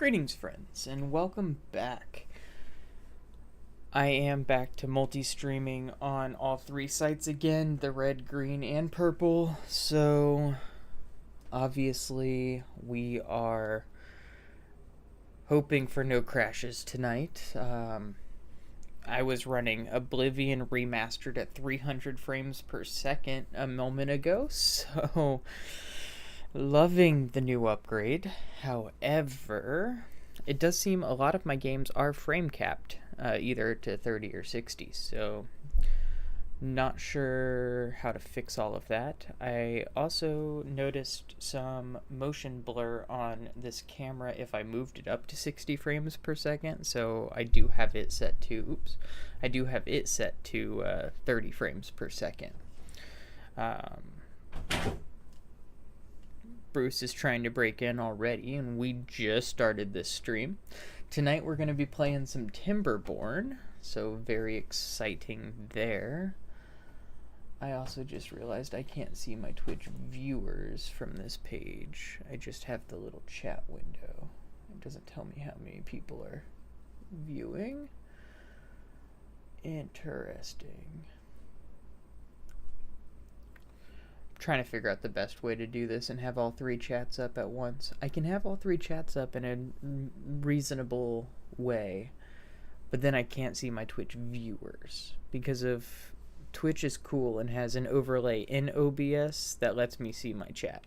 Greetings, friends, and welcome back. I am back to multi-streaming on all three sites again, the red, green, and purple. So, obviously, we are hoping for no crashes tonight. I was running Oblivion Remastered at 300 frames per second a moment ago, so loving the new upgrade. However, it does seem a lot of my games are frame capped, either to 30 or 60, so not sure how to fix all of that. I also noticed some motion blur on this camera if I moved it up to 60 frames per second, so I do have it set to, 30 frames per second. Bruce is trying to break in already, and we just started this stream. Tonight we're going to be playing some Timberborn, so very exciting there. I also just realized I can't see my Twitch viewers from this page. I just have the little chat window. It doesn't tell me how many people are viewing. Interesting. Trying to figure out the best way to do this and have all three chats up at once. I can have all three chats up in a reasonable way, but then I can't see my Twitch viewers because of Twitch is cool and has an overlay in OBS that lets me see my chat.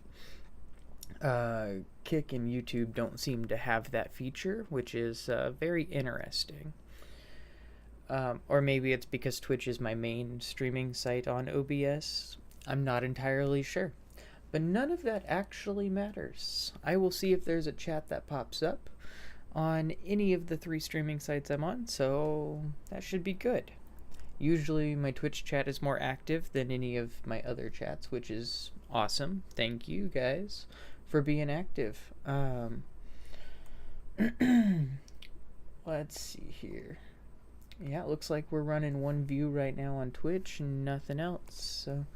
Kick and YouTube don't seem to have that feature, which is very interesting. Or maybe it's because Twitch is my main streaming site on OBS. I'm not entirely sure. But none of that actually matters. I will see if there's a chat that pops up on any of the three streaming sites I'm on, so that should be good. Usually my Twitch chat is more active than any of my other chats, which is awesome. Thank you guys for being active. Let's see here. Yeah, it looks like we're running one view right now on Twitch and nothing else, so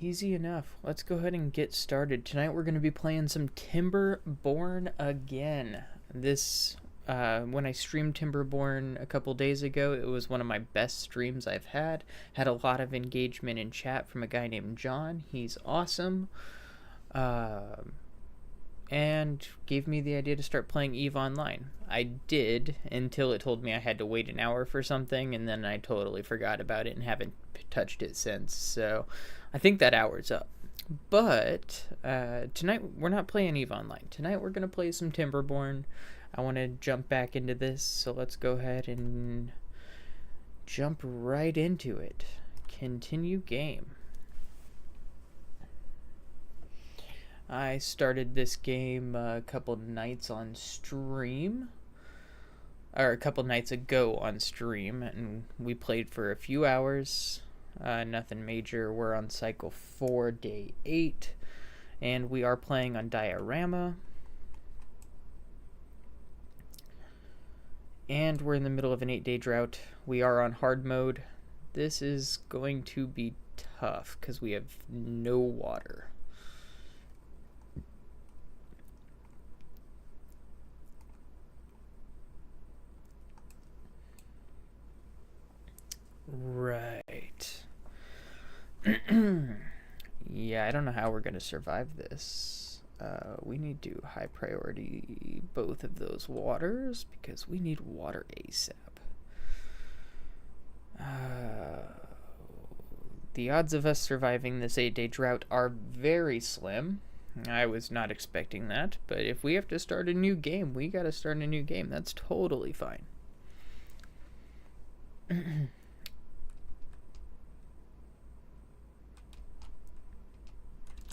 easy enough. Let's go ahead and get started. Tonight we're going to be playing some Timberborn again. This, when I streamed Timberborn a couple days ago, it was one of my best streams I've had. Had a lot of engagement in chat from a guy named John. He's awesome. And gave me the idea to start playing EVE Online. I did until it told me I had to wait an hour for something, and then I totally forgot about it and haven't touched it since. So I think that hour's up. But tonight we're not playing EVE Online. Tonight we're going to play some Timberborn. I want to jump back into this, so let's go ahead and jump right into it. Continue game. I started this game a couple nights on stream, or a couple nights ago on stream, and we played for a few hours. Nothing major. We're on cycle 4, day 8, and we are playing on diorama. And we're in the middle of an 8-day drought. We are on hard mode. This is going to be tough because we have no water. Right. Yeah, I don't know how we're going to survive this. We need to high priority both of those waters because we need water ASAP. The odds of us surviving this 8-day drought are very slim. I was not expecting that, but if we have to start a new game, we got to start a new game. That's totally fine.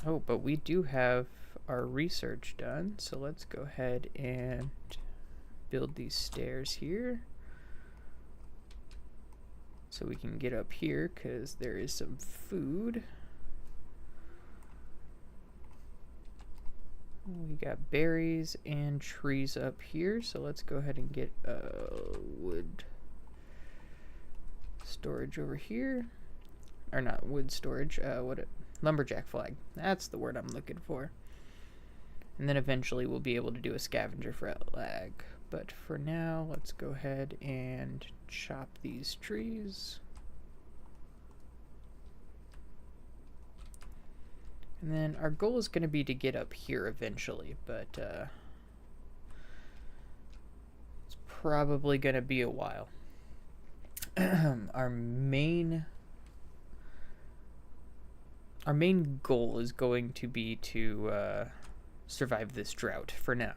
Oh, but we do have our research done, so let's go ahead and build these stairs here so we can get up here because there is some food. We got berries and trees up here, so let's go ahead and get wood storage over here. Or not wood storage, lumberjack flag. That's the word I'm looking for. And then eventually we'll be able to do a scavenger for lag. But for now, let's go ahead and chop these trees. And then our goal is going to be to get up here eventually, but it's probably going to be a while. Our main goal is going to be to survive this drought for now.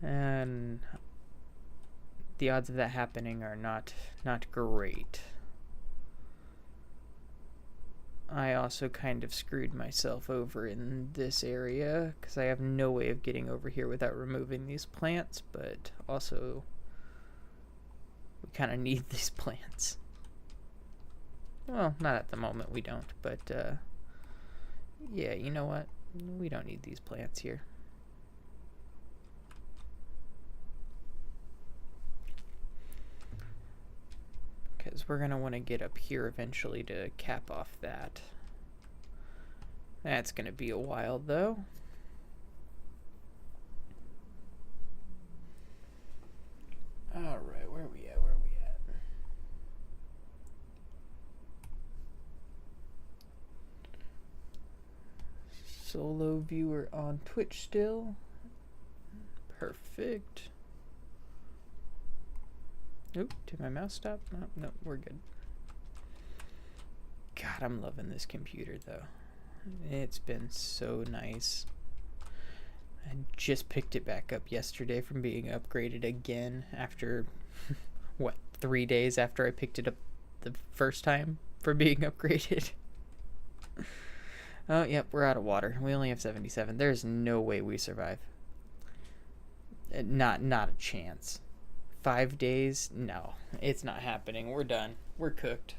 And the odds of that happening are not great. I also kind of screwed myself over in this area because I have no way of getting over here without removing these plants, but also we kind of need these plants. Well, not at the moment we don't, but yeah, you know what? We don't need these plants here. Because we're going to want to get up here eventually to cap off that. That's going to be a while, though. Alright, where are we at? Solo viewer on Twitch still. Perfect. Oop, did my mouse stop? No, we're good. God, I'm loving this computer, though. It's been so nice. I just picked it back up yesterday from being upgraded again after, what, 3 days after I picked it up the first time for being upgraded. Oh, yep, we're out of water. We only have 77. There's no way we survive. Not a chance. 5 days? No, it's not happening. We're done. We're cooked.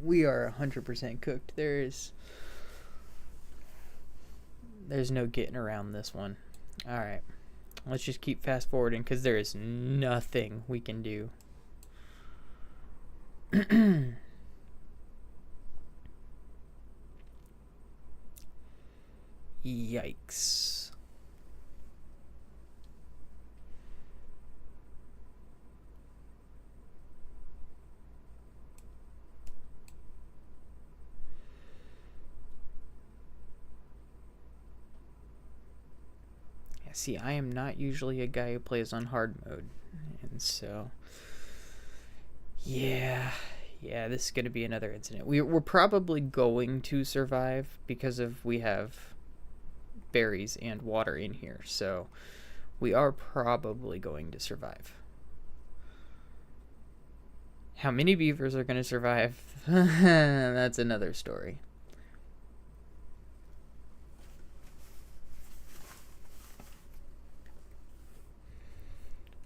We are 100% cooked. There's no getting around this one. Alright. Let's just keep fast forwarding because there is nothing we can do. Yikes. Yeah, see, I am not usually a guy who plays on hard mode. And so, yeah, this is going to be another incident. We're probably going to survive because we have berries and water in here, so we are probably going to survive. How many beavers are going to survive? That's another story.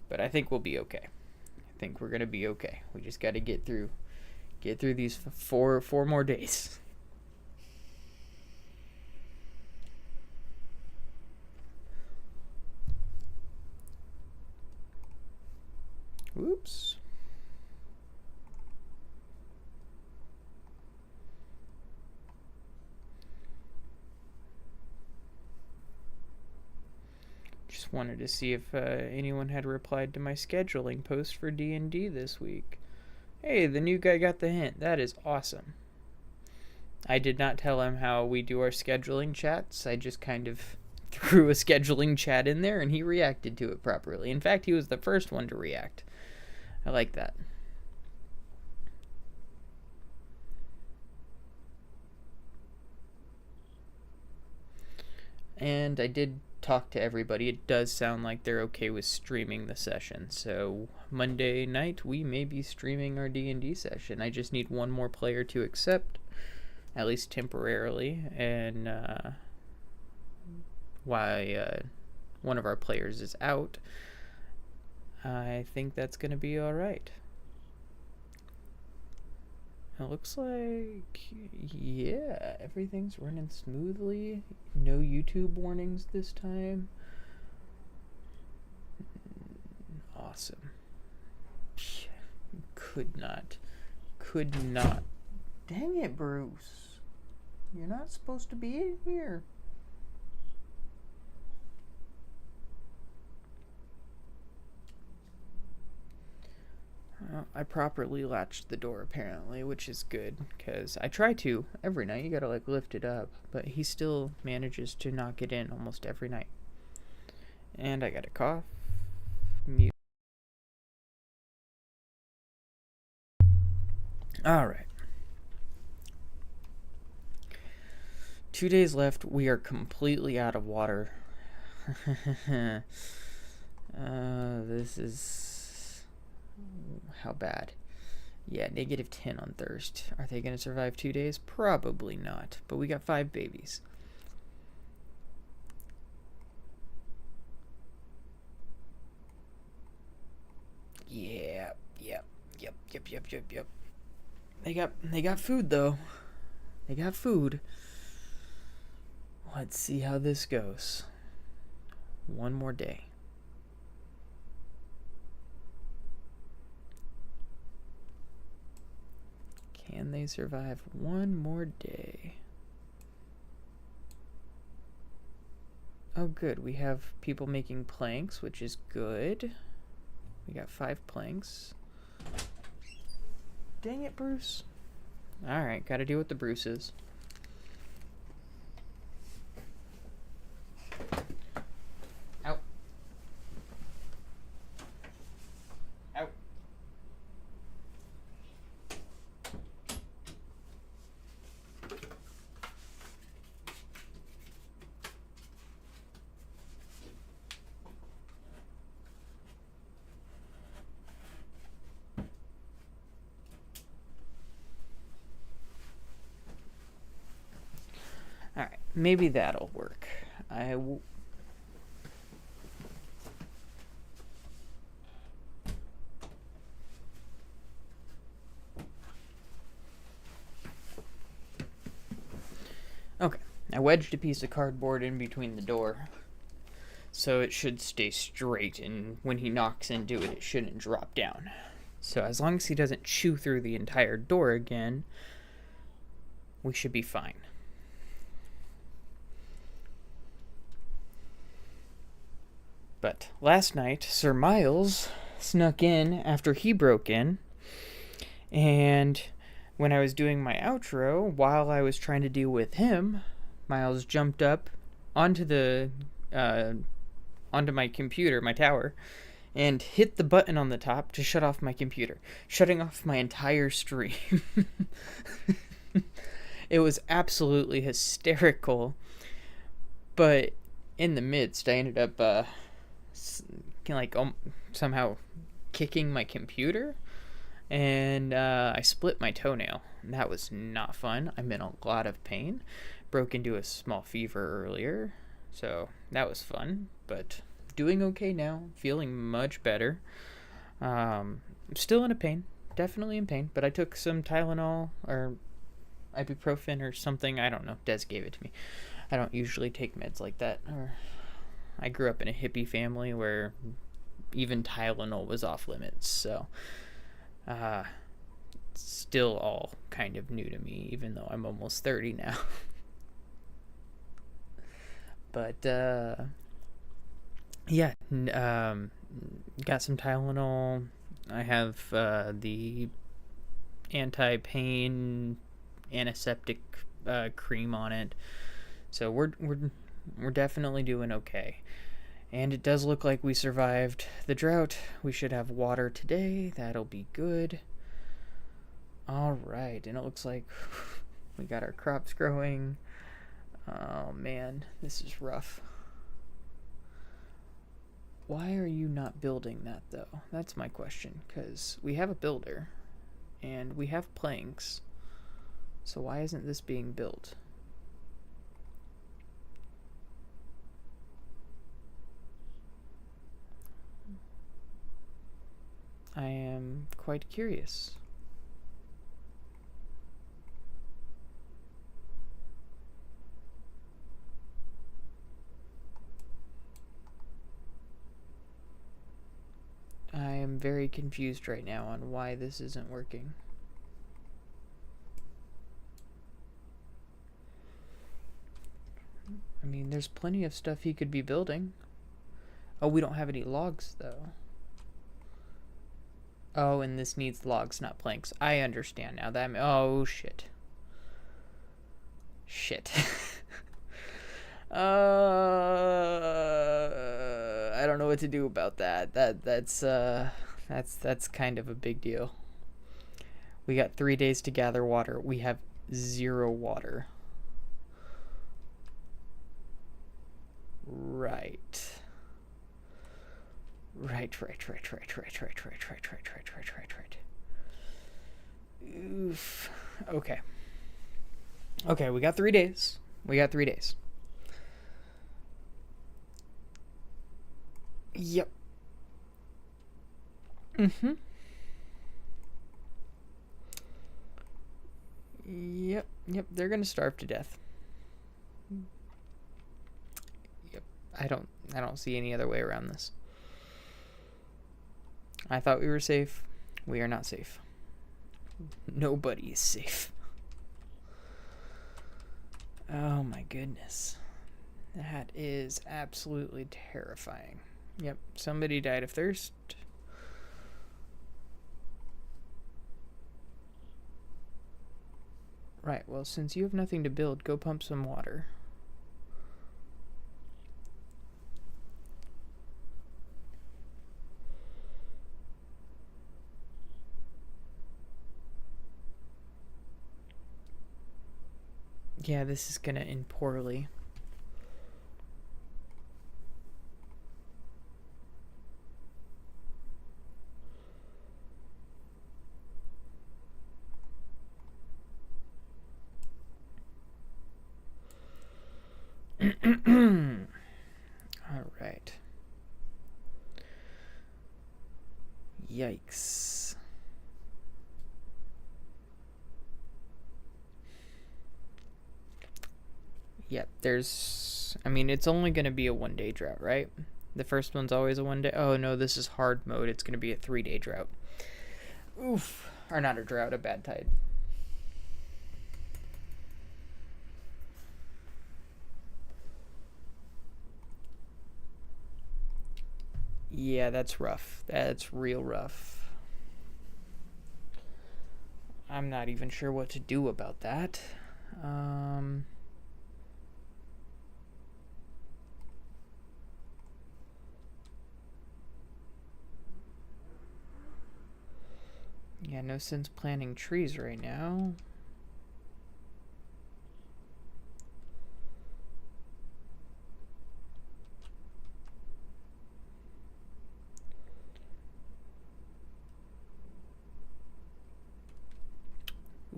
But I think we'll be okay. I think we're going to be okay. We just got to get through these four more days. Whoops. Just wanted to see if anyone had replied to my scheduling post for D&D this week. Hey, the new guy got the hint. That is awesome. I did not tell him how we do our scheduling chats. I just kind of threw a scheduling chat in there and he reacted to it properly. In fact, he was the first one to react. I like that. And I did talk to everybody. It does sound like they're okay with streaming the session. So Monday night we may be streaming our D&D session. I just need one more player to accept, at least temporarily. And while one of our players is out, I think that's going to be alright. It looks like, yeah, everything's running smoothly. No YouTube warnings this time. Awesome. Could not. Dang it, Bruce. You're not supposed to be in here. Well, I properly latched the door apparently, which is good, because I try to every night. You gotta like lift it up, but he still manages to knock it in almost every night. And I got a cough. Mute. Alright. 2 days left. We are completely out of water. This is... How bad? Yeah, -10 on thirst. Are they going to survive 2 days? Probably not. But we got 5 babies. Yeah, yep. They got food though. They got food. Let's see how this goes. One more day. Can they survive one more day? Oh good, we have people making planks, which is good. We got 5 planks. Dang it, Bruce. Alright, gotta deal with the Bruces. Out. Out. Alright, maybe that'll work. Okay, I wedged a piece of cardboard in between the door, so it should stay straight, and when he knocks into it, it shouldn't drop down. So as long as he doesn't chew through the entire door again, we should be fine. But last night, Sir Miles snuck in after he broke in, and when I was doing my outro, while I was trying to deal with him, Miles jumped up onto the onto my computer, my tower, and hit the button on the top to shut off my computer, shutting off my entire stream. It was absolutely hysterical, but in the midst, I ended up somehow kicking my computer, and I split my toenail. That was not fun. I'm in a lot of pain. Broke into a small fever earlier, so that was fun, but doing okay now, feeling much better. Still in a pain, definitely in pain, but I took some Tylenol or ibuprofen or something. I don't know. Des gave it to me. I don't usually take meds like that. I grew up in a hippie family where even Tylenol was off limits, so still all kind of new to me, even though I'm almost 30 now. But yeah, got some Tylenol. I have the anti-pain antiseptic cream on it, so we're definitely doing okay. And it does look like we survived the drought. We should have water today. That'll be good. Alright, and it looks like we got our crops growing. Oh man, this is rough. Why are you not building that though? That's my question, because we have a builder and we have planks. So why isn't this being built? I am quite curious. I am very confused right now on why this isn't working. I mean, there's plenty of stuff he could be building. Oh, we don't have any logs, though. Oh, and this needs logs, not planks. I understand now. Oh, shit. Shit. I don't know what to do about that. That's kind of a big deal. We got 3 days to gather water. We have 0 water. Right. Right. Oof. Okay. Okay, we got 3 days. Yep. Mm-hmm. Yep. They're gonna starve to death. Yep. I don't see any other way around this. I thought we were safe. We are not safe. Nobody is safe. Oh my goodness. That is absolutely terrifying. Yep, somebody died of thirst. Right, well, since you have nothing to build, go pump some water. Yeah, this is gonna end poorly. All right. Yikes. Yep, I mean, it's only going to be a 1 day drought, right? The first one's always a 1 day. Oh, no, this is hard mode. It's going to be a 3 day drought. Oof. Or not a drought, a bad tide. Yeah, that's rough. That's real rough. I'm not even sure what to do about that. Yeah, no sense planting trees right now.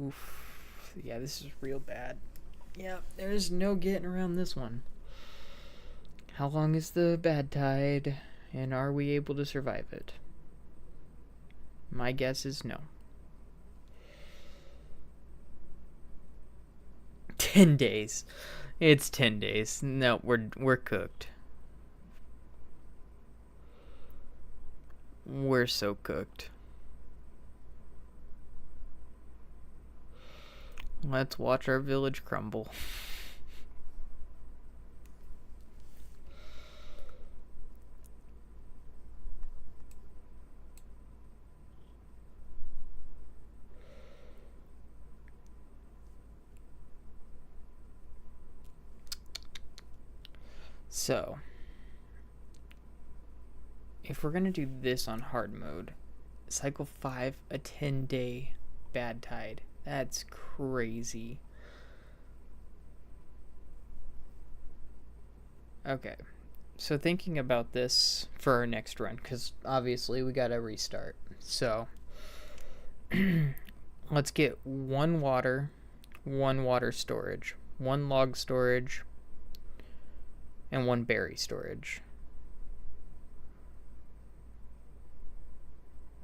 Oof. Yeah, this is real bad. Yeah, there's no getting around this one. How long is the bad tide, and are we able to survive it? My guess is no. 10 days. It's 10 days. No, we're cooked. We're so cooked. Let's watch our village crumble. So, if we're gonna do this on hard mode, cycle 5, a 10-day bad tide. That's crazy. Okay, so thinking about this for our next run, because obviously we gotta restart. So, let's get 1 water, 1 water storage, 1 log storage, and 1 berry storage.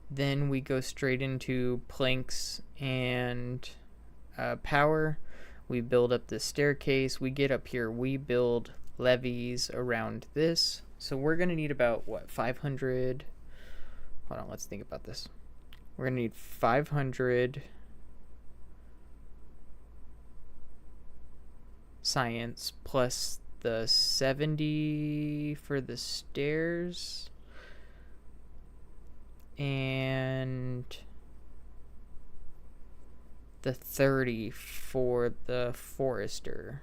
Then we go straight into planks and power. We build up the staircase. We get up here. We build levees around this. So we're going to need about, 500? Hold on, let's think about this. We're going to need 500 science plus the 70 for the stairs. And the 30 for the forester.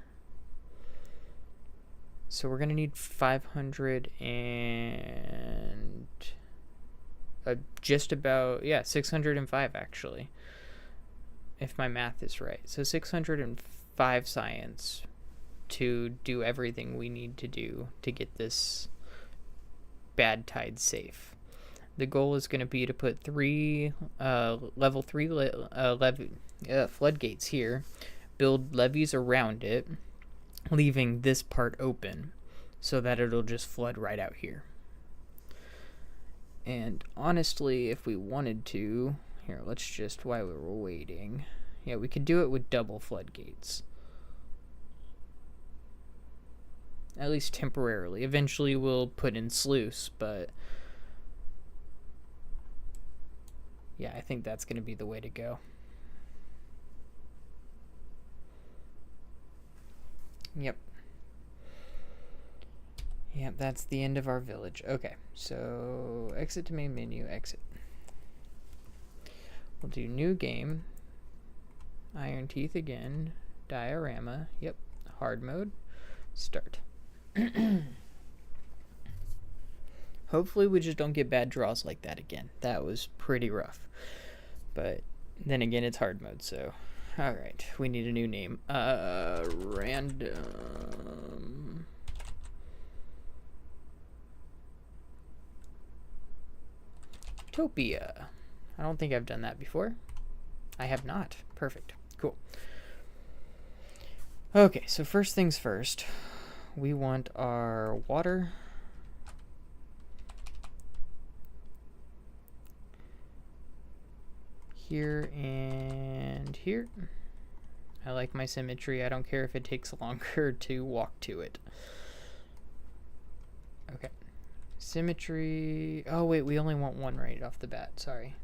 So we're going to need 500 and just about, 605 actually, if my math is right. So 605 science to do everything we need to do to get this bad tide safe. The goal is going to be to put 3 level 3 floodgates here, build levees around it, leaving this part open so that it'll just flood right out here. And honestly, if we wanted to, here, let's just, while we were waiting, we could do it with double floodgates. At least temporarily. Eventually we'll put in sluice, but yeah, I think that's going to be the way to go. Yep, that's the end of our village. Okay, so exit to main menu, exit. We'll do new game, Iron Teeth again, diorama, yep, hard mode, start. Hopefully we just don't get bad draws like that again. That was pretty rough. But then again, it's hard mode, so alright, we need a new name. Random Topia. I don't think I've done that before. I have not. Perfect. Cool. Okay, so first things first. We want our water. Here and here. I like my symmetry. I don't care if it takes longer to walk to it. Okay. Symmetry. Oh, wait, we only want one right off the bat. Sorry.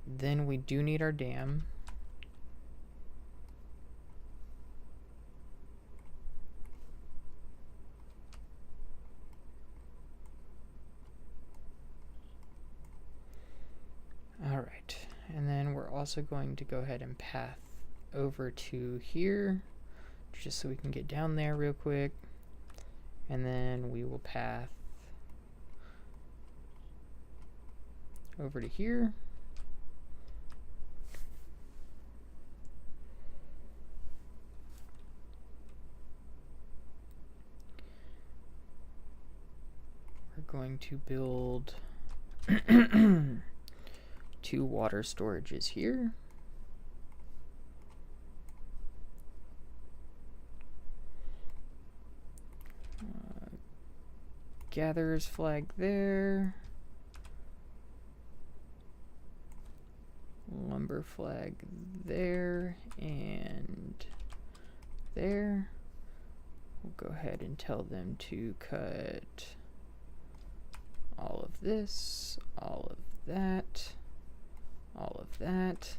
Then we do need our dam. Alright, and then we're also going to go ahead and path over to here, just so we can get down there real quick. And then we will path over to here. We're going to build 2 water storages here. Gatherer's flag there. Lumber flag there and there. We'll go ahead and tell them to cut all of this, all of that, all of that,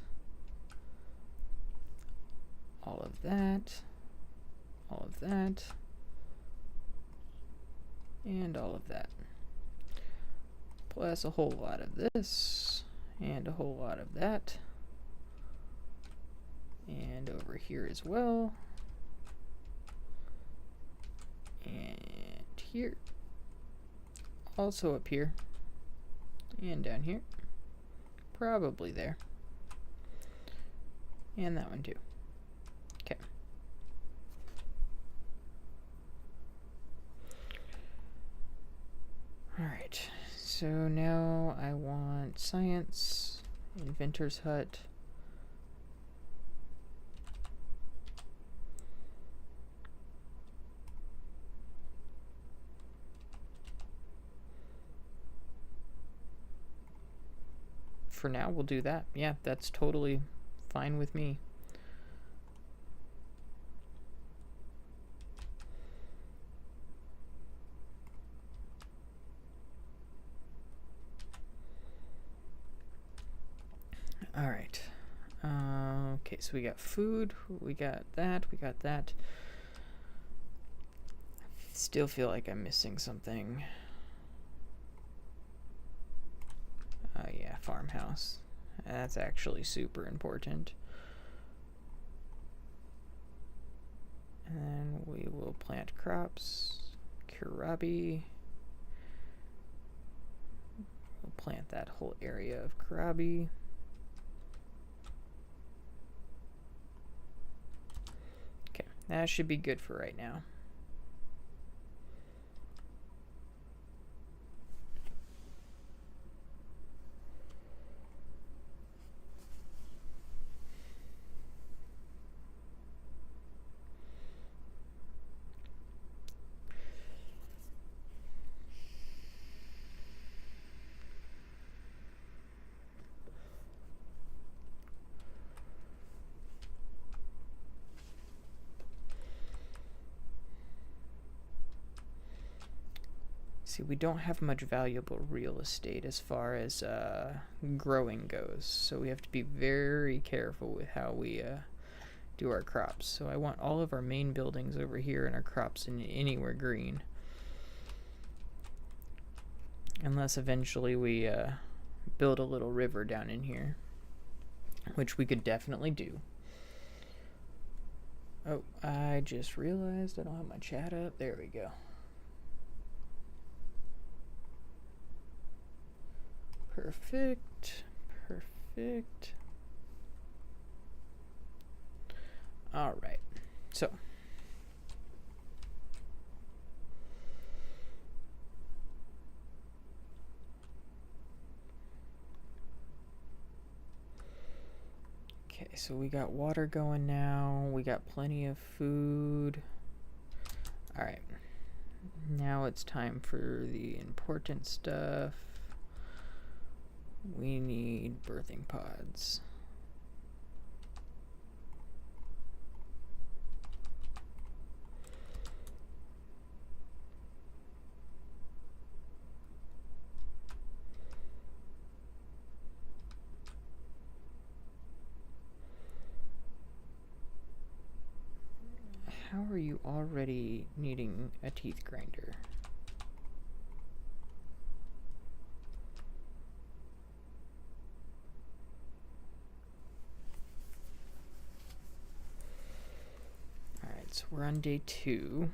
all of that, all of that, and all of that. Plus a whole lot of this, and a whole lot of that, and over here as well, and here, also up here, and down here, probably there, and that one too. Okay. Alright, so now I want science, inventor's hut, for now we'll do that. Yeah, that's totally fine with me. All right. Okay, so we got food, we got that, we got that. Still feel like I'm missing something. Yeah, farmhouse. That's actually super important. And then we will plant crops. Kurabi. We'll plant that whole area of Kurabi. Okay, that should be good for right now. See, we don't have much valuable real estate as far as growing goes, so we have to be very careful with how we do our crops. So I want all of our main buildings over here and our crops in anywhere green. Unless eventually we build a little river down in here, which we could definitely do. Oh, I just realized I don't have my chat up. There we go. Perfect. Perfect. All right. So. Okay, so we got water going now. We got plenty of food. All right. Now it's time for the important stuff. We need birthing pods. How are you already needing a teeth grinder? Alright, so we're on day 2.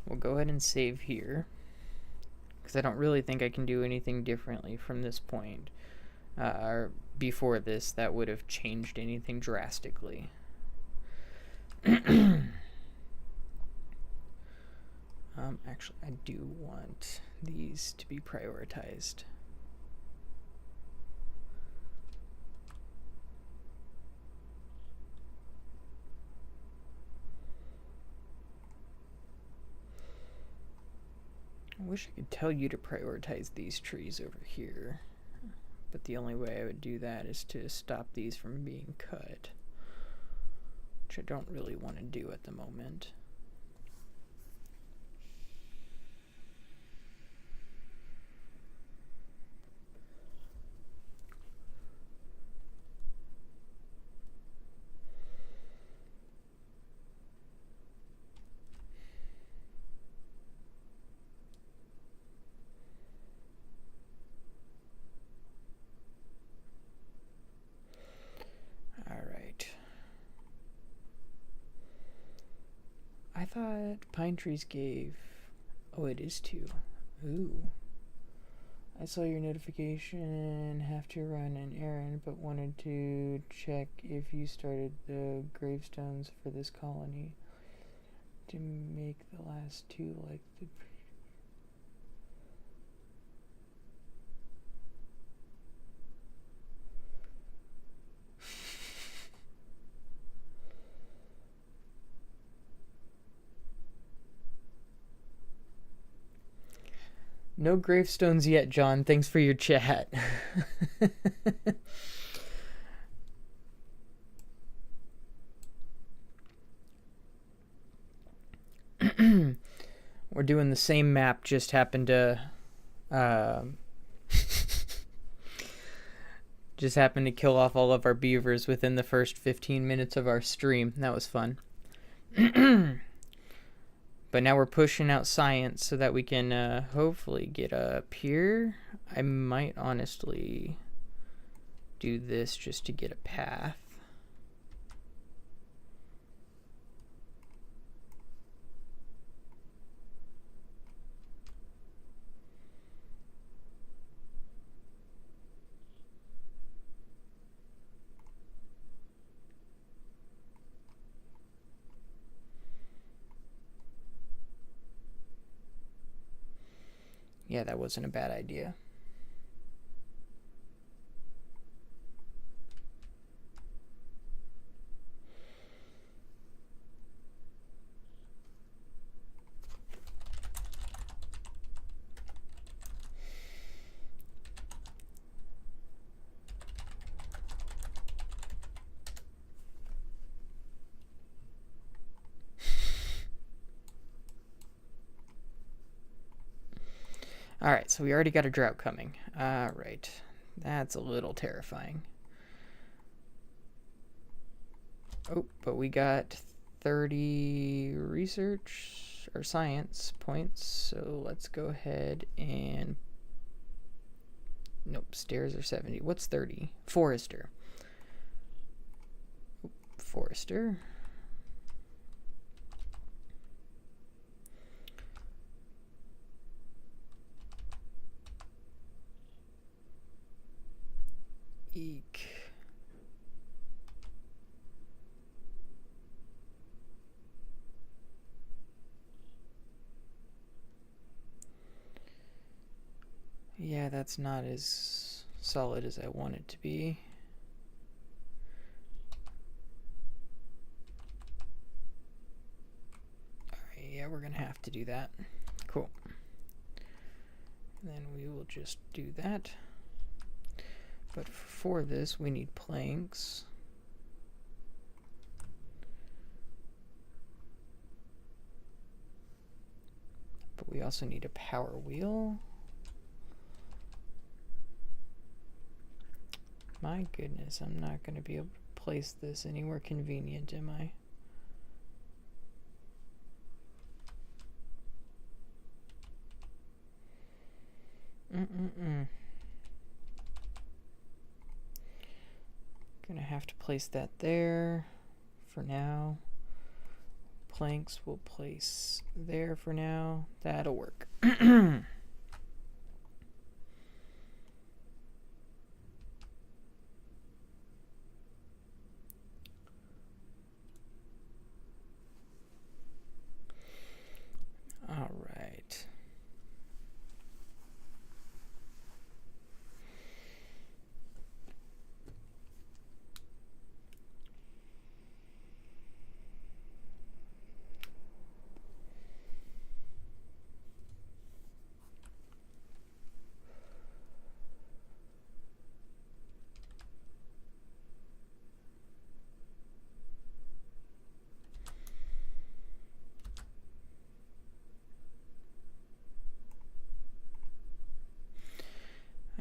We'll go ahead and save here, because I don't really think I can do anything differently from this point. Or before this, that would have changed anything drastically. Actually, I do want these to be prioritized. I wish I could tell you to prioritize these trees over here, but the only way I would do that is to stop these from being cut, which I don't really want to do at the moment. I thought pine trees gave... Oh, it is 2. Ooh. I saw your notification. Have to run an errand, but wanted to check if you started the gravestones for this colony to make the last 2 like the... No gravestones yet, John. Thanks for your chat. We're doing the same map, just happened to Just happened to kill off all of our beavers within the first 15 minutes of our stream. That was fun. But now we're pushing out science so that we can hopefully get up here. I might honestly do this just to get a path. Yeah, that wasn't a bad idea. Alright, so we already got a drought coming. Alright, that's a little terrifying. Oh, but we got 30 research or science points, so let's go ahead and... Nope, stairs are 70. What's 30? Forester. Forester. Eek. Yeah, that's not as solid as I want it to be. Alright, yeah, we're gonna have to do that. Cool. And then we will just do that. But for this, we need planks. But we also need a power wheel. My goodness, I'm not going to be able to place this anywhere convenient, am I? Gonna have to place that there for now. Planks will place there for now. That'll work. All right.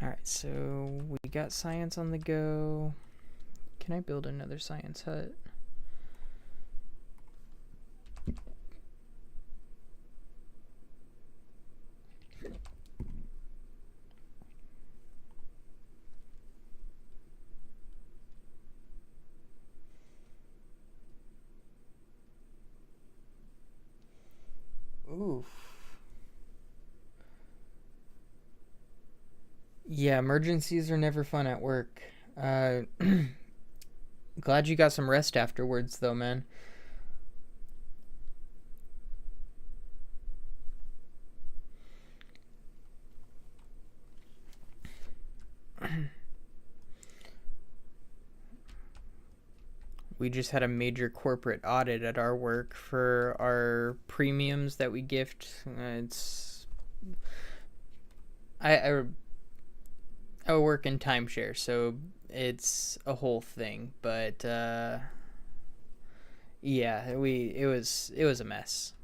Alright, so we got science on the go. Can I build another science hut? Oof. Yeah, emergencies are never fun at work. Glad you got some rest afterwards, though, man. We just had a major corporate audit at our work for our premiums that we gift. I work in timeshare, so it's a whole thing. But yeah, it was a mess.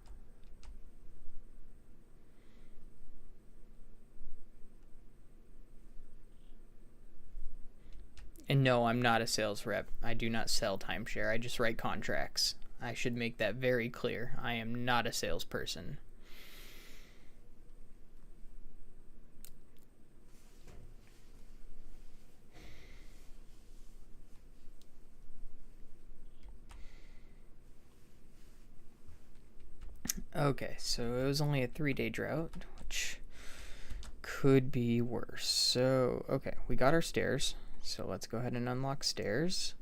And no, I'm not a sales rep. I do not sell timeshare. I just write contracts. I should make that very clear. I am not a salesperson. Okay, so it was only a 3-day drought, which could be worse. So, okay, we got our stairs. So let's go ahead and unlock stairs.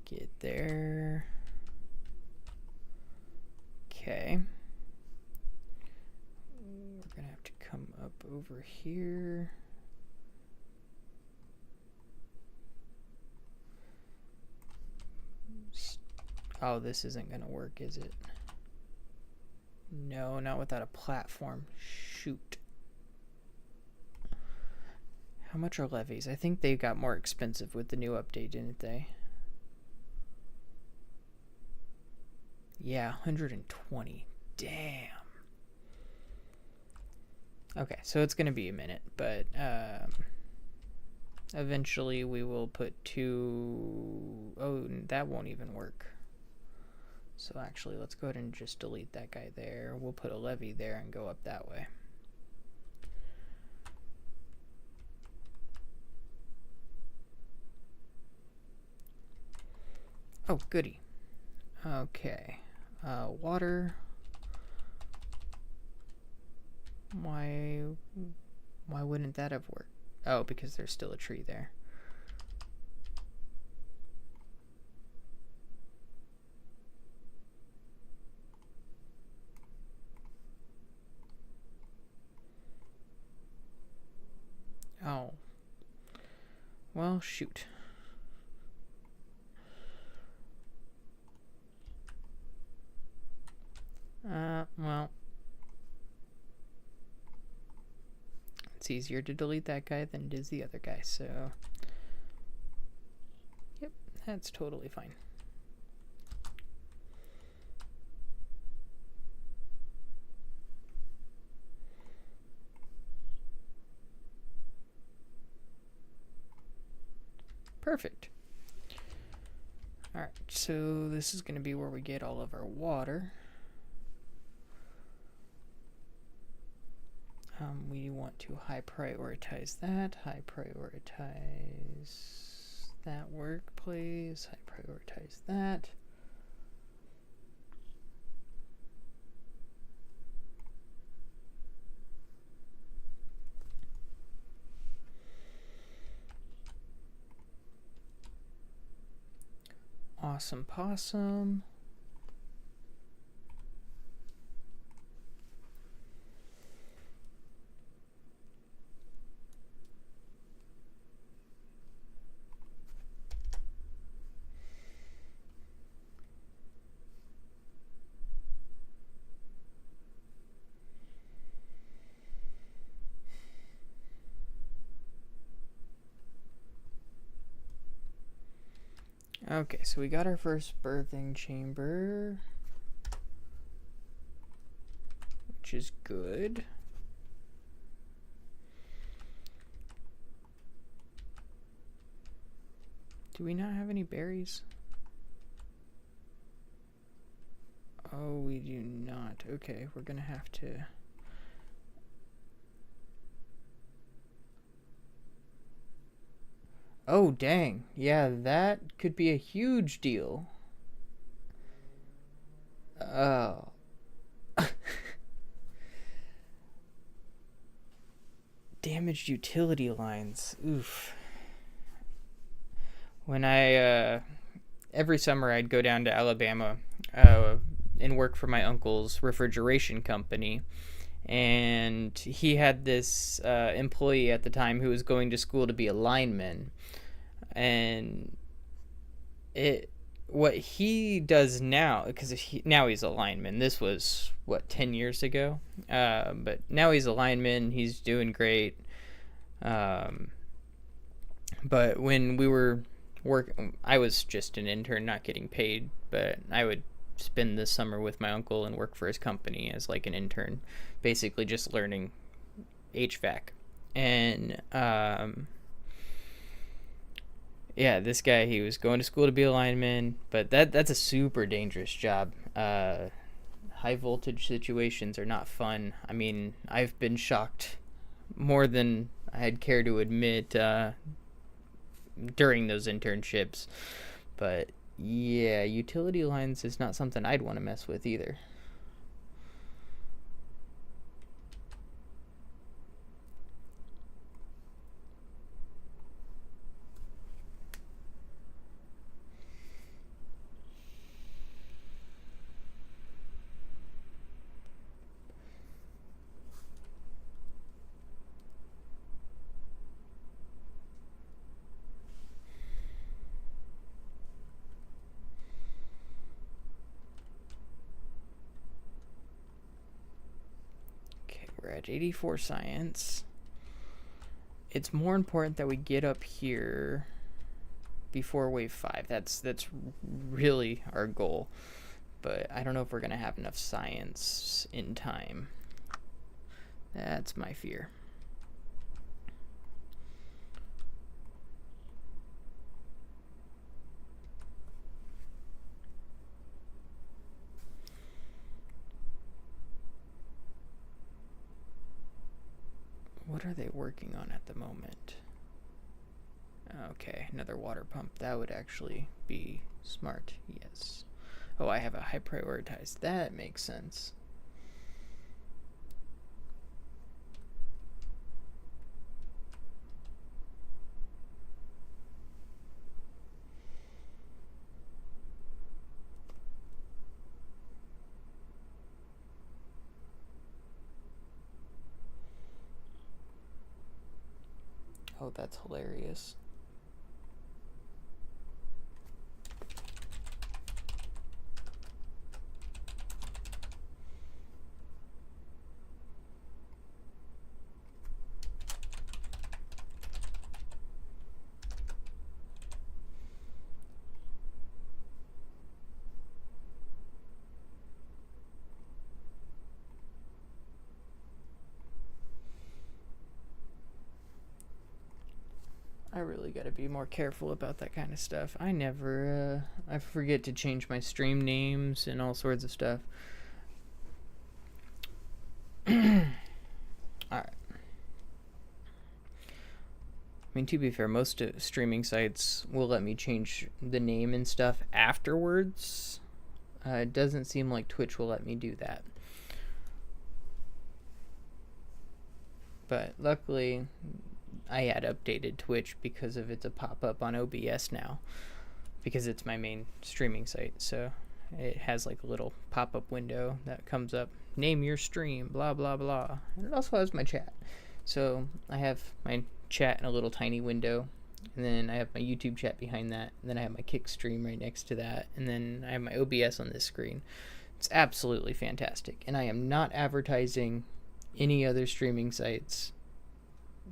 Get there. Okay. We're gonna have to come up over here. Oh, this isn't gonna work, is it? No, not without a platform. Shoot. How much are levies? I think they got more expensive with the new update, didn't they? Yeah, 120. Damn. Okay, so it's gonna be a minute, but eventually we will put 2... Oh, that won't even work. So actually, let's go ahead and just delete that guy there. We'll put a levee there and go up that way. Oh, goody. Okay. Water. Why wouldn't that have worked? Oh, because there's still a tree there. Oh. Well, shoot. Well. It's easier to delete that guy than it is the other guy, so... Yep, that's totally fine. Perfect. Alright, so this is going to be where we get all of our water. We want to high prioritize that. High prioritize that work, please. High prioritize that. Awesome possum. Okay, so we got our first birthing chamber, which is good. Do we not have any berries? Oh, we do not. Okay, we're gonna have to... Oh, dang. Yeah, that could be a huge deal. Oh. Damaged utility lines. Oof. When every summer I'd go down to Alabama and work for my uncle's refrigeration company. And he had this employee at the time who was going to school to be a lineman. And what he does now, because now he's a lineman. This was, 10 years ago? But now he's a lineman. He's doing great. But when we were I was just an intern, not getting paid. But I would spend the summer with my uncle and work for his company as like an intern, basically just learning HVAC. And yeah, this guy, he was going to school to be a lineman, but that's a super dangerous job. High voltage situations are not fun. I mean, I've been shocked more than I'd care to admit during those internships. But yeah, utility lines is not something I'd want to mess with either. We're at 84 science. It's more important that we get up here before wave 5. That's really our goal. But I don't know if we're going to have enough science in time. That's my fear. What are they working on at the moment? Okay, another water pump. That would actually be smart, yes. Oh, I have a high prioritized. That makes sense. Oh, that's hilarious. I really got to be more careful about that kind of stuff. I forget to change my stream names and all sorts of stuff. Alright. I mean, to be fair, most streaming sites will let me change the name and stuff afterwards. It doesn't seem like Twitch will let me do that. But luckily, I had updated Twitch because of it's a pop-up on OBS now, because it's my main streaming site. So it has like a little pop-up window that comes up, name your stream, blah blah blah, and it also has my chat. So I have my chat in a little tiny window, and then I have my YouTube chat behind that, and then I have my Kick stream right next to that, and then I have my OBS on this screen. It's absolutely fantastic, and I am not advertising any other streaming sites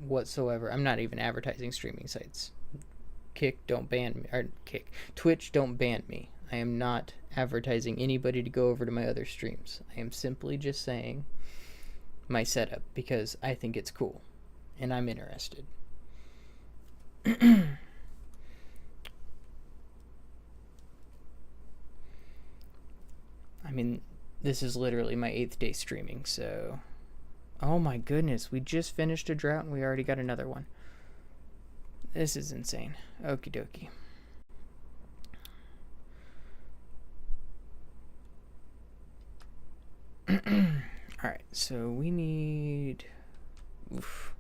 whatsoever. I'm not even advertising streaming sites. Kick, don't ban me. Or Kick. Twitch, don't ban me. I am not advertising anybody to go over to my other streams. I am simply just saying my setup because I think it's cool and I'm interested. I mean, this is literally my 8th day streaming, so... Oh my goodness, we just finished a drought and we already got another one. This is insane. Okie dokie. Alright, so we need... Oof.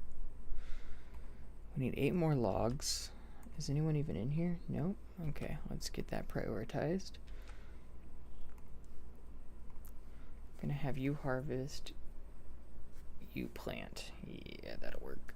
We need 8 more logs. Is anyone even in here? Nope. Okay, let's get that prioritized. I'm gonna have you harvest, you plant. Yeah, that'll work.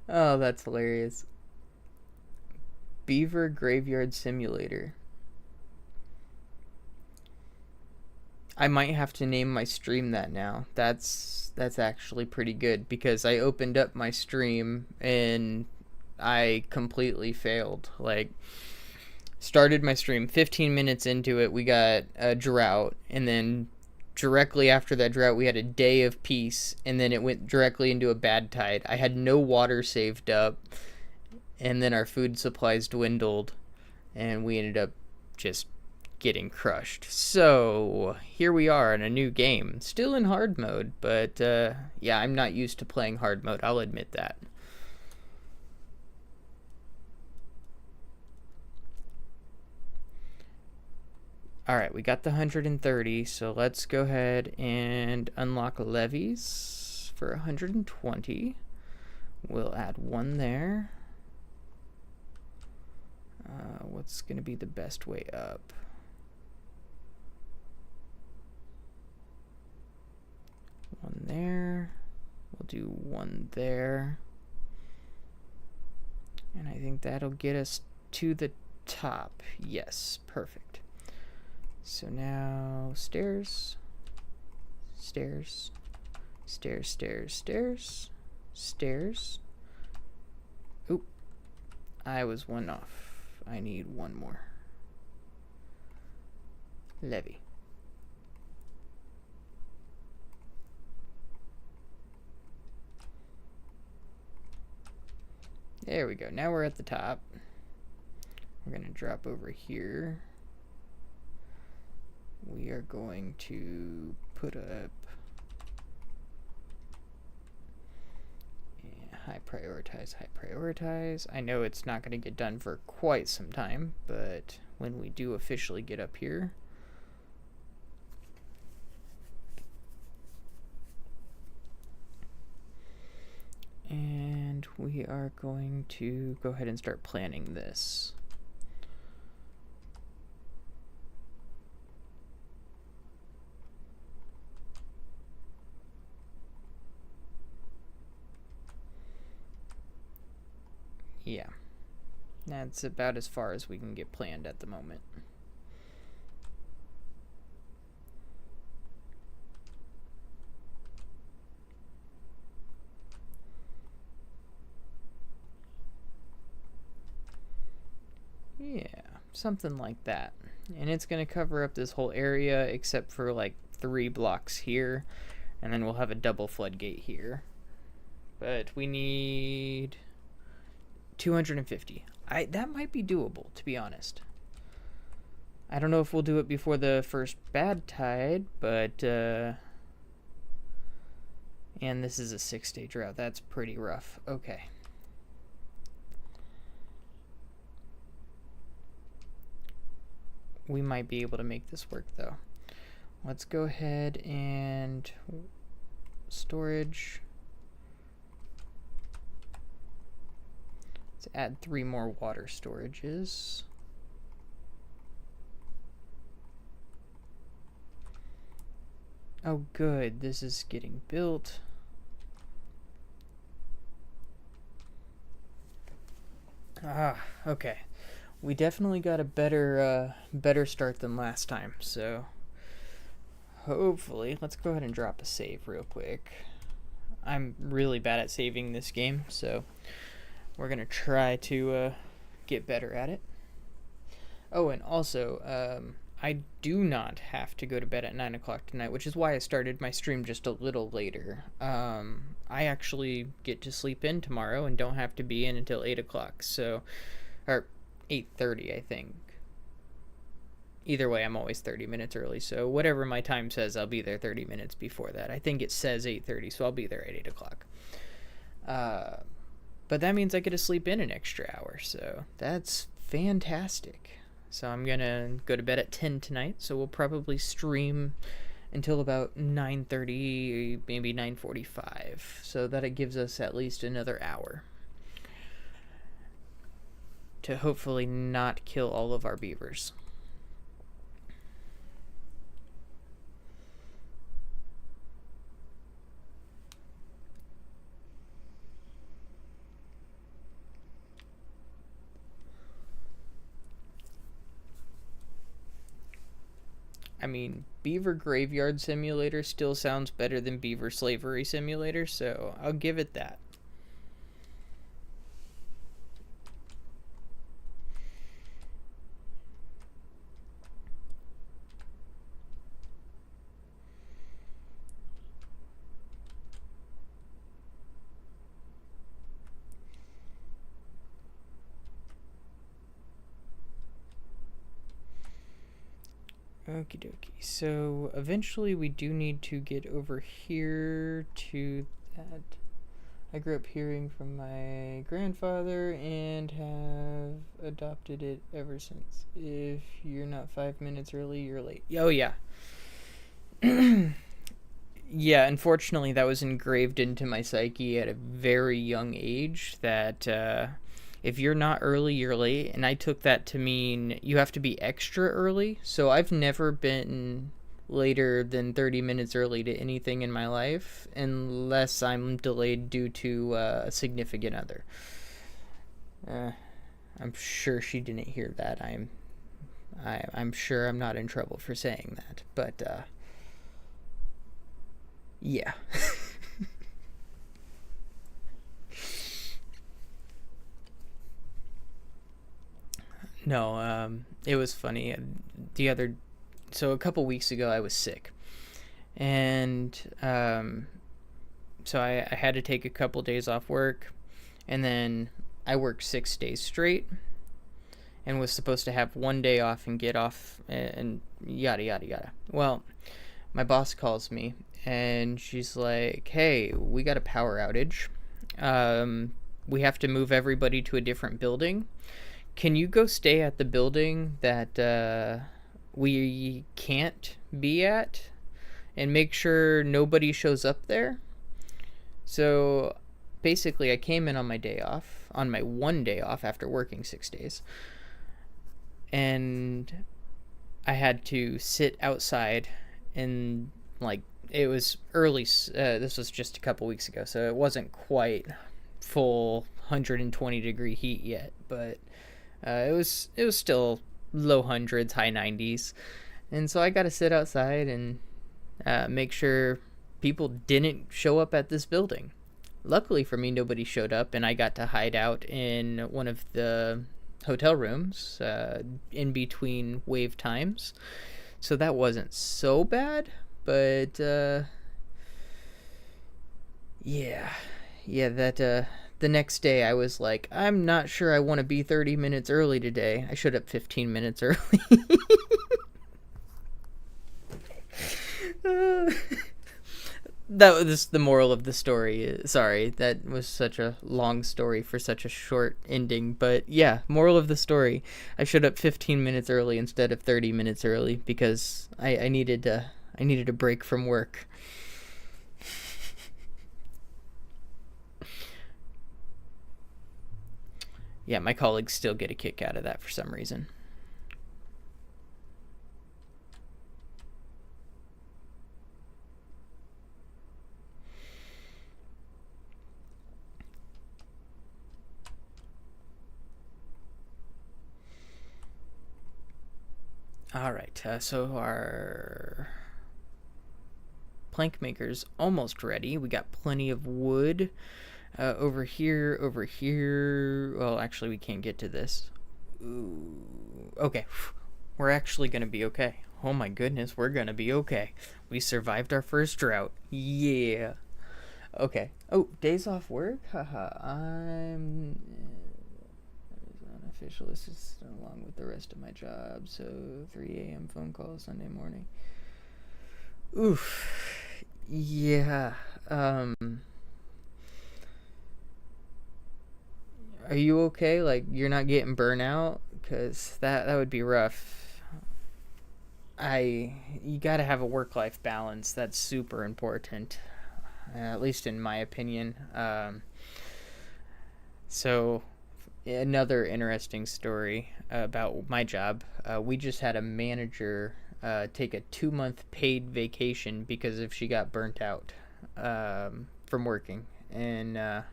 Oh, that's hilarious. Beaver Graveyard Simulator. I might have to name my stream that now. That's actually pretty good, because I opened up my stream and I completely failed. Like, started my stream 15 minutes into it, we got a drought, and then directly after that drought we had a day of peace, and then it went directly into a bad tide. I had no water saved up, and then our food supplies dwindled, and we ended up just getting crushed. So here we are in a new game, still in hard mode, but yeah, I'm not used to playing hard mode, I'll admit that. Alright, we got the 130, so let's go ahead and unlock levies for 120. We'll add one there. What's going to be the best way up? One there. We'll do one there. And I think that'll get us to the top. Yes, perfect. So now stairs, stairs, stairs, stairs, stairs, stairs. Oop, I was one off. I need one more. Levy. There we go. Now we're at the top. We're going to drop over here. We are going to put up high prioritize, high prioritize. I know it's not going to get done for quite some time, but when we do officially get up here, and we are going to go ahead and start planning this. Yeah, that's about as far as we can get planned at the moment. Yeah, something like that. And it's going to cover up this whole area except for like 3 blocks here, and then we'll have a double floodgate here. But we need 250. That might be doable, to be honest. I don't know if we'll do it before the first bad tide, but and this is a 6-day drought. That's pretty rough. Okay. We might be able to make this work, though. Let's go ahead and storage. Let's add 3 more water storages. Oh, good. This is getting built. Okay. We definitely got a better start than last time, so hopefully, let's go ahead and drop a save real quick. I'm really bad at saving this game, so we're gonna try to get better at it. Oh, and also, I do not have to go to bed at 9 o'clock tonight, which is why I started my stream just a little later. I actually get to sleep in tomorrow and don't have to be in until 8 o'clock, so, or 8:30, I think. Either way, I'm always 30 minutes early, so whatever my time says, I'll be there 30 minutes before that. I think it says 8:30, so I'll be there at 8 o'clock. But that means I get to sleep in an extra hour, so that's fantastic. So I'm gonna go to bed at 10 tonight, so we'll probably stream until about 9:30, maybe 9:45, so that it gives us at least another hour to hopefully not kill all of our beavers. I mean, Beaver Graveyard Simulator still sounds better than Beaver Slavery Simulator, so I'll give it that. Okie dokie. So eventually we do need to get over here to that. I grew up hearing from my grandfather and have adopted it ever since. If you're not 5 minutes early, you're late. Oh, yeah. Yeah, unfortunately, that was engraved into my psyche at a very young age that if you're not early, you're late. And I took that to mean you have to be extra early. So I've never been later than 30 minutes early to anything in my life unless I'm delayed due to a significant other. I'm sure she didn't hear that. I'm sure I'm not in trouble for saying that, but yeah. No, it was funny. So a couple weeks ago, I was sick, and so I had to take a couple days off work, and then I worked 6 days straight, and was supposed to have one day off and get off, and yada yada yada. Well, my boss calls me, and she's like, "Hey, we got a power outage. We have to move everybody to a different building. Can you go stay at the building that we can't be at and make sure nobody shows up there?" So basically, I came in on my day off, on my one day off after working 6 days, and I had to sit outside and, like, it was early. This was just a couple weeks ago, so it wasn't quite full 120-degree heat yet, but it was still low hundreds, high 90s, and so I got to sit outside and make sure people didn't show up at this building. Luckily for me, nobody showed up, and I got to hide out in one of the hotel rooms in between wave times, so that wasn't so bad. But yeah, that the next day I was like, I'm not sure I want to be 30 minutes early today. I showed up 15 minutes early. That was the moral of the story. Sorry, that was such a long story for such a short ending. But yeah, moral of the story: I showed up 15 minutes early instead of 30 minutes early because I needed a break from work. Yeah, my colleagues still get a kick out of that for some reason. All right, so our plank maker's almost ready. We got plenty of wood. Over here. Well, actually, we can't get to this. Ooh. Okay. We're actually going to be okay. Oh my goodness, we're going to be okay. We survived our first drought. Yeah. Okay. Oh, days off work? Haha. I'm unofficial assistant along with the rest of my job. So 3 a.m. phone call Sunday morning. Oof. Yeah. Are you okay? Like, you're not getting burnout? Because that would be rough. You gotta have a work-life balance. That's super important, at least in my opinion. So, another interesting story about my job. We just had a manager take a 2-month paid vacation because if she got burnt out from working. And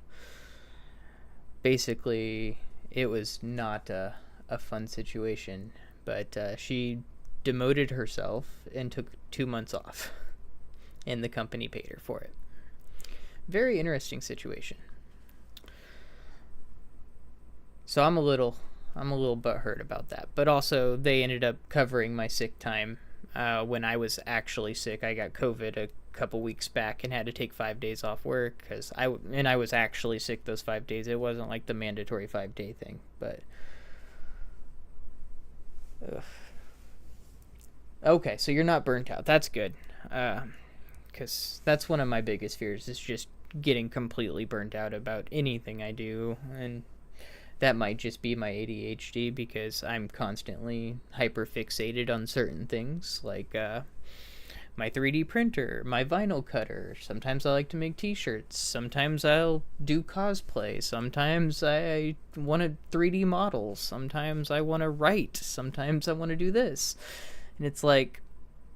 basically, it was not a fun situation. But she demoted herself and took 2 months off, and the company paid her for it. Very interesting situation. So I'm a little butthurt about that. But also, they ended up covering my sick time when I was actually sick. I got COVID a couple weeks back and had to take 5 days off work because I was actually sick those 5 days. It wasn't like the mandatory 5-day thing, but okay, so you're not burnt out. That's good, because that's one of my biggest fears, is just getting completely burnt out about anything I do. And that might just be my ADHD, because I'm constantly hyper fixated on certain things, like my 3D printer, my vinyl cutter. Sometimes I like to make t-shirts. Sometimes I'll do cosplay. Sometimes I want to 3D model. Sometimes I want to write. Sometimes I want to do this. And it's like,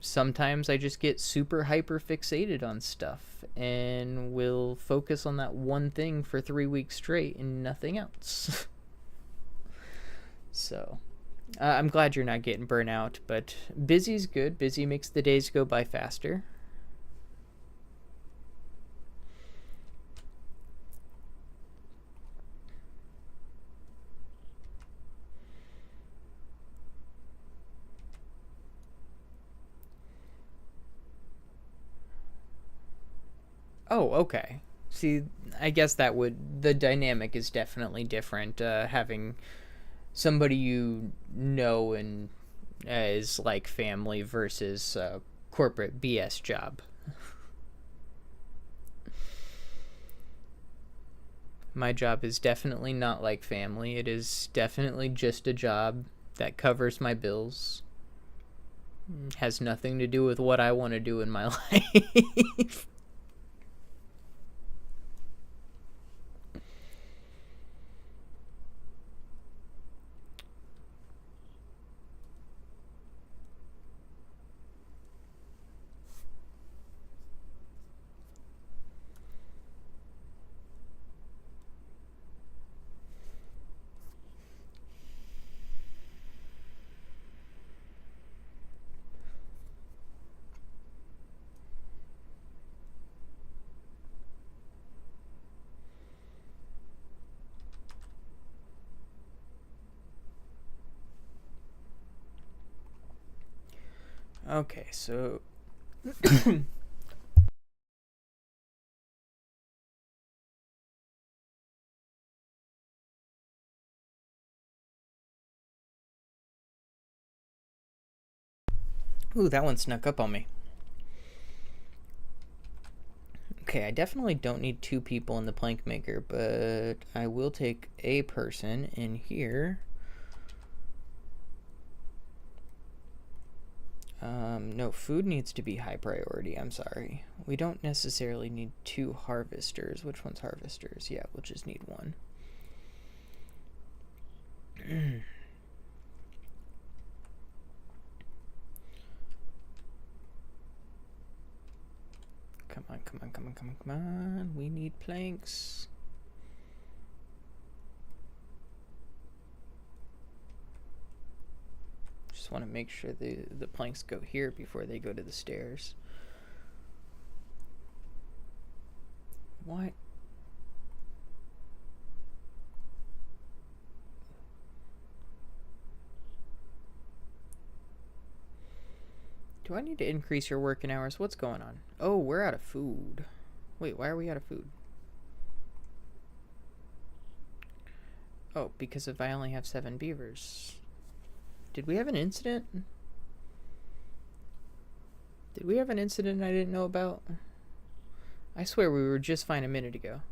sometimes I just get super hyper fixated on stuff and will focus on that one thing for 3 weeks straight and nothing else. So I'm glad you're not getting burnt out, but busy's good. Busy makes the days go by faster. Oh, okay. See, I guess the dynamic is definitely different, having somebody you know and is like family versus a corporate BS job. My job is definitely not like family. It is definitely just a job that covers my bills. Has nothing to do with what I want to do in my life. Okay, so ooh, that one snuck up on me. Okay, I definitely don't need 2 people in the plank maker, but I will take a person in here. No, food needs to be high priority. I'm sorry. We don't necessarily need 2 harvesters. Which one's harvesters? Yeah, we'll just need 1. Come on, come on, come on, come on, come on. We need planks. Just want to make sure the planks go here before they go to the stairs. What? Do I need to increase your working hours? What's going on? Oh, we're out of food. Wait, why are we out of food? Oh, because if I only have 7 beavers. Did we have an incident? Did we have an incident I didn't know about? I swear we were just fine a minute ago.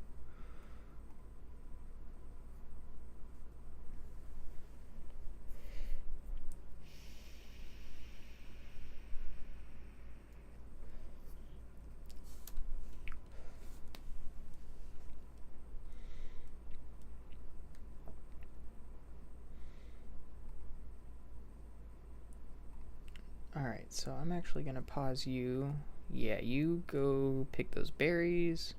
Alright, so I'm actually going to pause you. Yeah, you go pick those berries.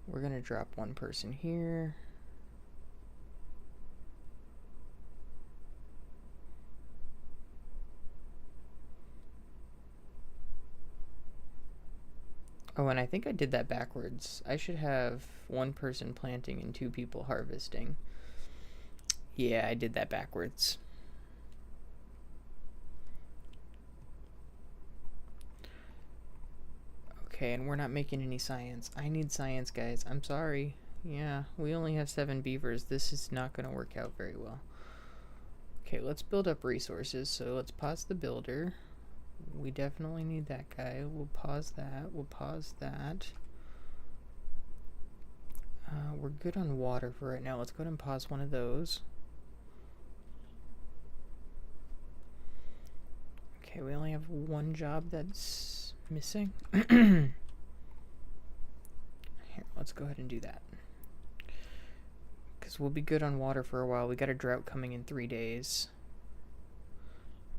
We're going to drop 1 person here. Oh, and I think I did that backwards. I should have one person planting and 2 people harvesting. Yeah, I did that backwards. Okay, and we're not making any science. I need science, guys. I'm sorry. Yeah, we only have 7 beavers. This is not going to work out very well. Okay, let's build up resources. So let's pause the builder. We definitely need that guy. We'll pause that. We'll pause that. We're good on water for right now. Let's go ahead and pause one of those. Okay, we only have one job that's missing. Here, let's go ahead and do that. Because we'll be good on water for a while. We got a drought coming in 3 days.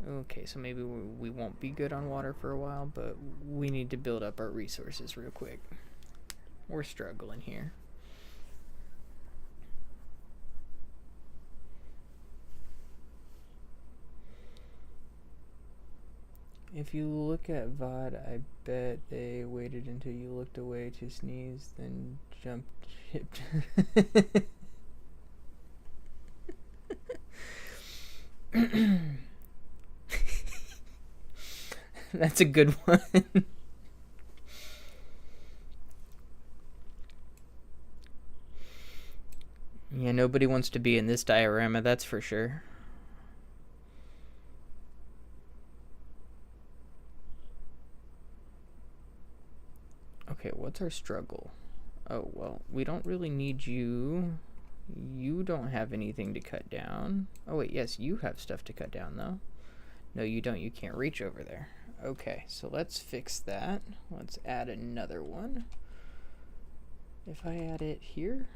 Okay, so maybe we won't be good on water for a while, but we need to build up our resources real quick. We're struggling here. If you look at VOD, I bet they waited until you looked away to sneeze, then jumped ship. That's a good one. Yeah, nobody wants to be in this diorama, that's for sure. Okay, what's our struggle? Oh, well, we don't really need you. You don't have anything to cut down. Oh, wait, yes, you have stuff to cut down, though. No, you don't. You can't reach over there. Okay, so let's fix that. Let's add another one. If I add it here,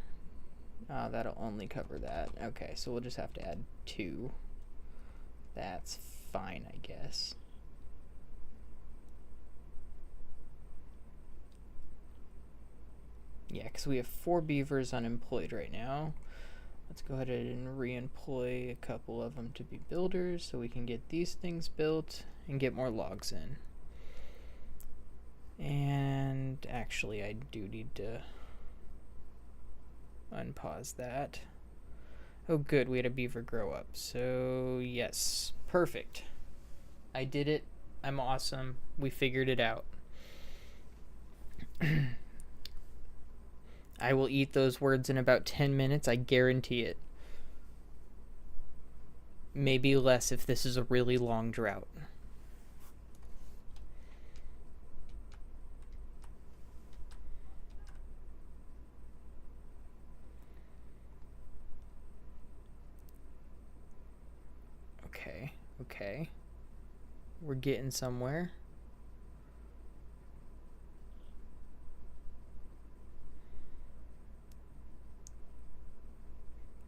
that'll only cover that. Okay, so we'll just have to add 2. That's fine, I guess. Yeah, because we have 4 beavers unemployed right now. Let's go ahead and re-employ a couple of them to be builders so we can get these things built and get more logs in. And actually, I do need to unpause that. Oh, good, we had a beaver grow up. So, yes, perfect. I did it. I'm awesome. We figured it out. I will eat those words in about 10 minutes. I guarantee it. Maybe less if this is a really long drought. Okay. We're getting somewhere.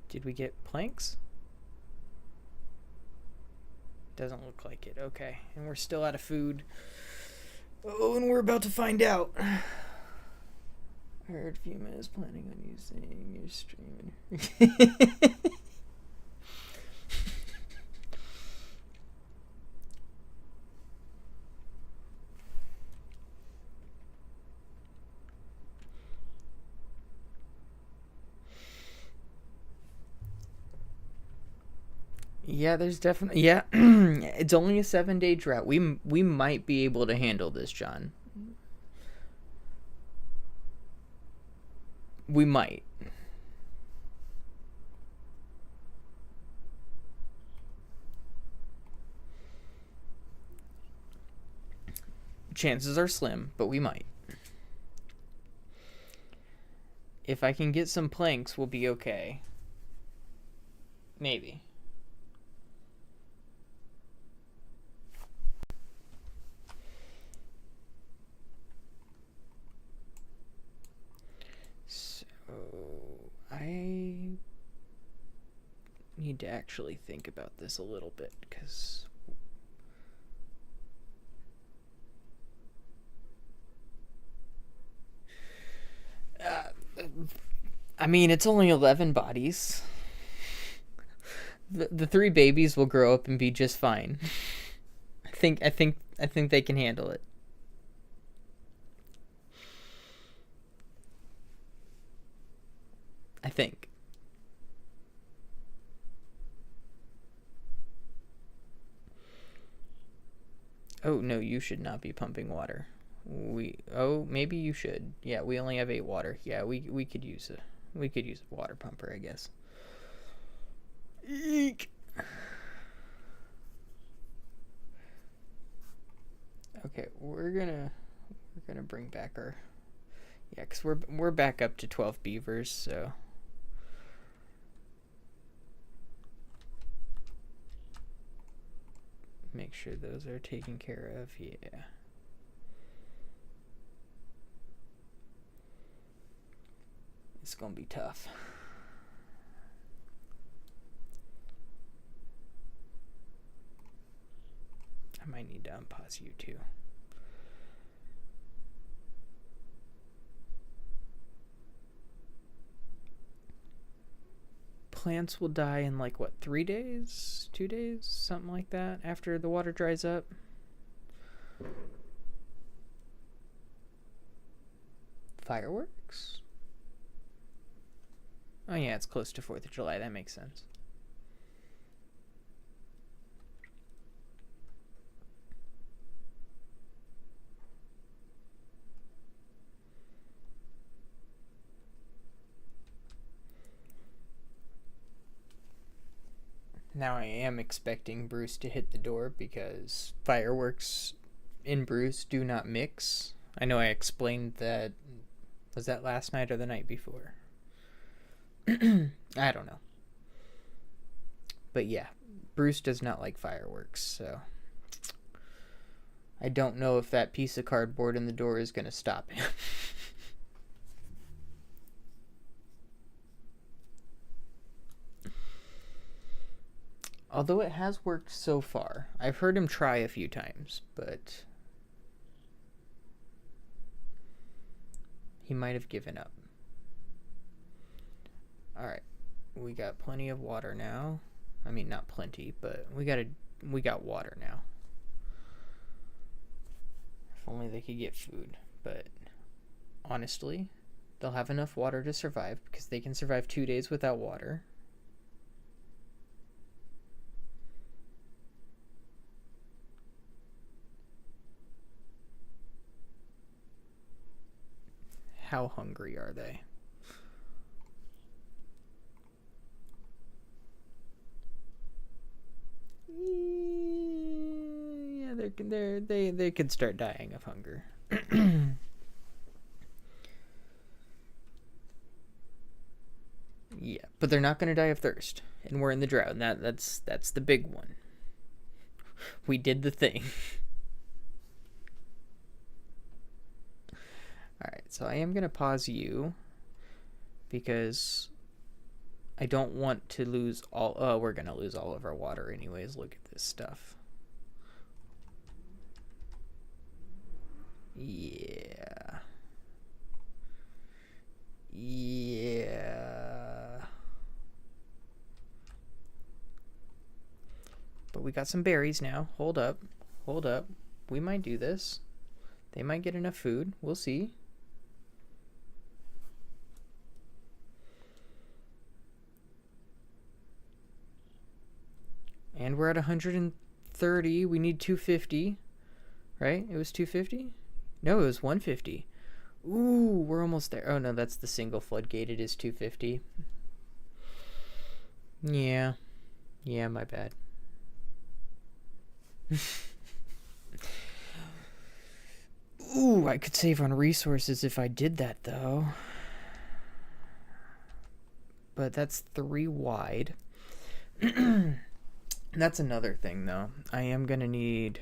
Did we get planks? Doesn't look like it. Okay. And we're still out of food. Oh, and we're about to find out. I heard Fuma is planning on using your stream. Yeah, there's definitely it's only a 7-day drought. We might be able to handle this, John. We might. Chances are slim, but we might. If I can get some planks, we'll be okay. Maybe. I need to actually think about this a little bit because I mean, it's only 11 bodies. The 3 babies will grow up and be just fine. I think they can handle it. I think. Oh, no, you should not be pumping water. Maybe you should. Yeah, we only have 8 water. Yeah, we could use a water pumper, I guess. Eek. Okay, we're gonna bring back our, yeah, cause we're back up to 12 beavers, so. Make sure those are taken care of. Yeah. It's gonna be tough. I might need to unpause you too. Plants will die in like what, 3 days? 2 days? Something like that after the water dries up. Fireworks? Oh yeah, it's close to 4th of July. That makes sense. Now I am expecting Bruce to hit the door because fireworks in Bruce do not mix. I know I explained that. Was that last night or the night before? I don't know. But yeah, Bruce does not like fireworks, so I don't know if that piece of cardboard in the door is going to stop him. Although it has worked so far. I've heard him try a few times, but he might have given up. Alright, we got plenty of water now. I mean, not plenty, but we got water now. If only they could get food. But honestly, they'll have enough water to survive because they can survive 2 days without water. How hungry are they? Yeah, they could start dying of hunger. Yeah, but they're not going to die of thirst, and we're in the drought. And that's the big one. We did the thing. All right, so I am going to pause you because I don't want to lose all. Oh, we're going to lose all of our water anyways. Look at this stuff. Yeah. Yeah. But we got some berries now. Hold up. Hold up. We might do this. They might get enough food. We'll see. And we're at 130. We need 250. Right? It was 250? No, it was 150. Ooh, we're almost there. Oh, no, that's the single floodgate. It is 250. Yeah. Yeah, my bad. Ooh, I could save on resources if I did that, though. But that's 3 wide. That's another thing, though. I am going to need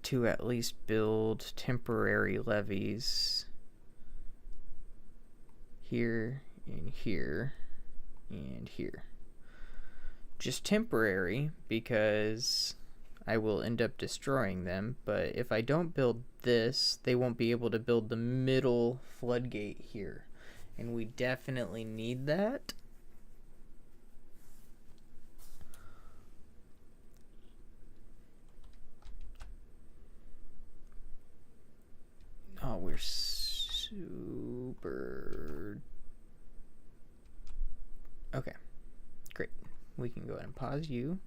to at least build temporary levees here and here and here. Just temporary because I will end up destroying them, but if I don't build this, they won't be able to build the middle floodgate here, and we definitely need that. Oh, we're super we can go ahead and pause you.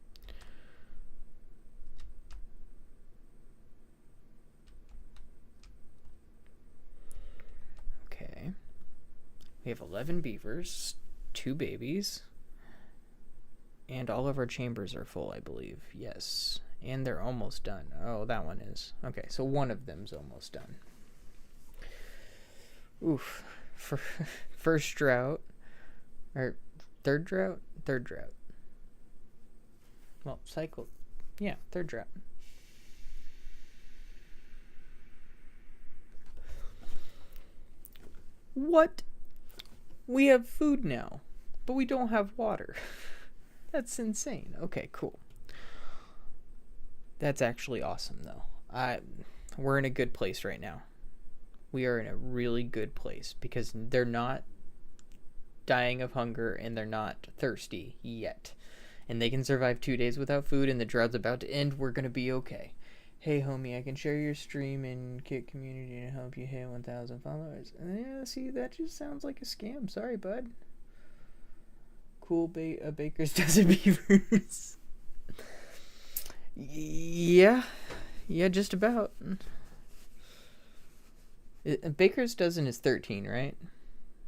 Okay. We have 11 beavers, 2 babies, and all of our chambers are full, I believe. Yes. And they're almost done. Oh, that one is. Okay, so one of them's almost done. Oof. First drought. Or third drought? Third drought. Well, cycle. Yeah, third drought. What? We have food now, but we don't have water. That's insane. Okay, cool. That's actually awesome, though. We're in a good place right now. We are in a really good place because they're not dying of hunger and they're not thirsty yet. And they can survive 2 days without food, and the drought's about to end. We're going to be okay. Hey, homie, I can share your stream and Kit community to help you hit 1,000 followers. Yeah, see, that just sounds like a scam. Sorry, bud. Cool Baker's Dozen Beavers. Yeah, just about. Baker's Dozen is 13, right?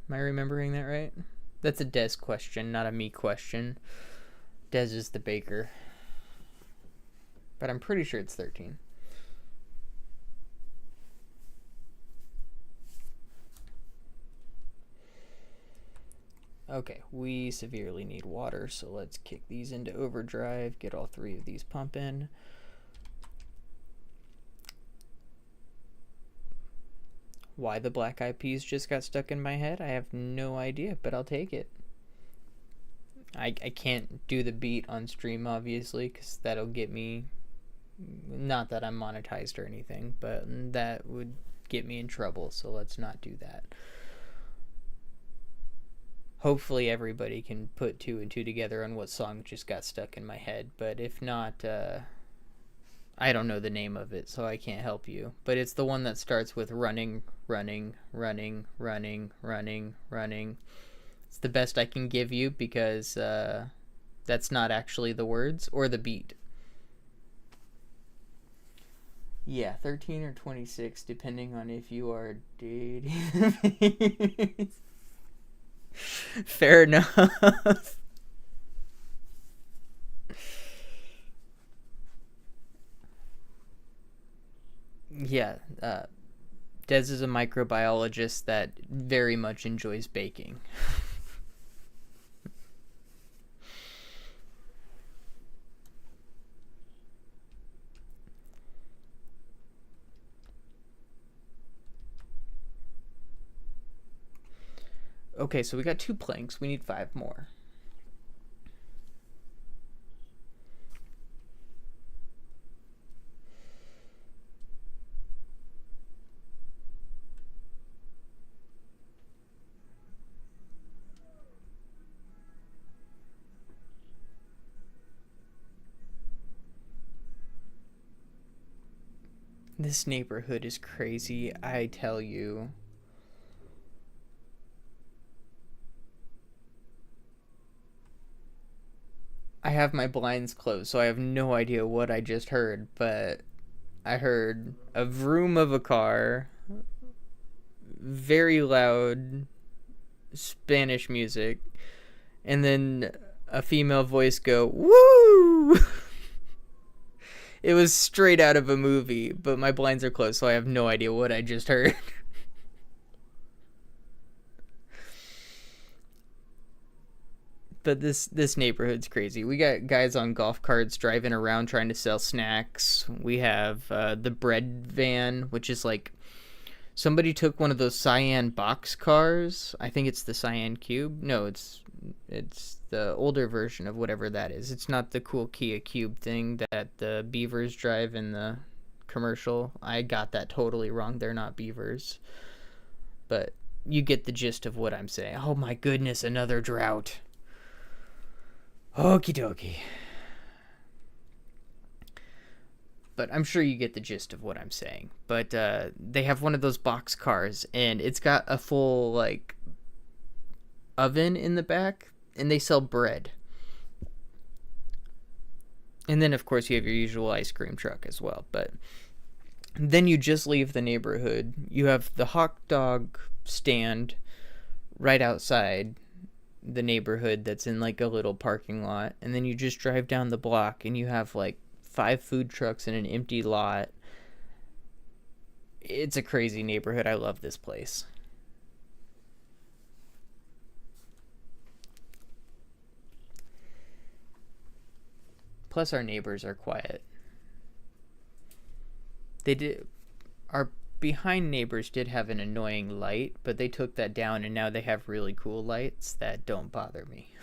Am I remembering that right? That's a Des question, not a me question. Des is the baker. But I'm pretty sure it's 13. Okay, we severely need water, so let's kick these into overdrive, get all 3 of these pumping. Why the black eyed peas just got stuck in my head, I have no idea, but I'll take it. I can't do the beat on stream, obviously, because that'll get me, not that I'm monetized or anything, but that would get me in trouble, so let's not do that. Hopefully everybody can put 2 and 2 together on what song just got stuck in my head, but if not, I don't know the name of it, so I can't help you. But it's the one that starts with running, running, running, running, running, running. It's the best I can give you because that's not actually the words or the beat. Yeah, 13 or 26, depending on if you are dating. Fair enough. Yeah, Des is a microbiologist that very much enjoys baking. Okay, so we got 2 planks. We need 5 more. This neighborhood is crazy, I tell you. I have my blinds closed, so I have no idea what I just heard, but I heard a vroom of a car, very loud Spanish music, and then a female voice go, "Woo!" It was straight out of a movie, but my blinds are closed, so I have no idea what I just heard. But this neighborhood's crazy. We got guys on golf carts driving around trying to sell snacks. We have the bread van, which is like somebody took one of those cyan box cars. I think it's the cyan cube. No, it's the older version of whatever that is. It's not the cool Kia Cube thing that the beavers drive in the commercial. I got that totally wrong. They're not beavers. But you get the gist of what I'm saying. Oh my goodness, another drought. Okie dokie. But I'm sure you get the gist of what I'm saying. But they have one of those box cars, and it's got a full, like, oven in the back, and they sell bread. And then, of course, you have your usual ice cream truck as well. But then you just leave the neighborhood. You have the hot dog stand right outside the neighborhood that's in like a little parking lot. And then you just drive down the block and you have like 5 food trucks in an empty lot. It's a crazy neighborhood. I love this place. Plus, our neighbors are quiet. They did. Our behind neighbors did have an annoying light, but they took that down and now they have really cool lights that don't bother me.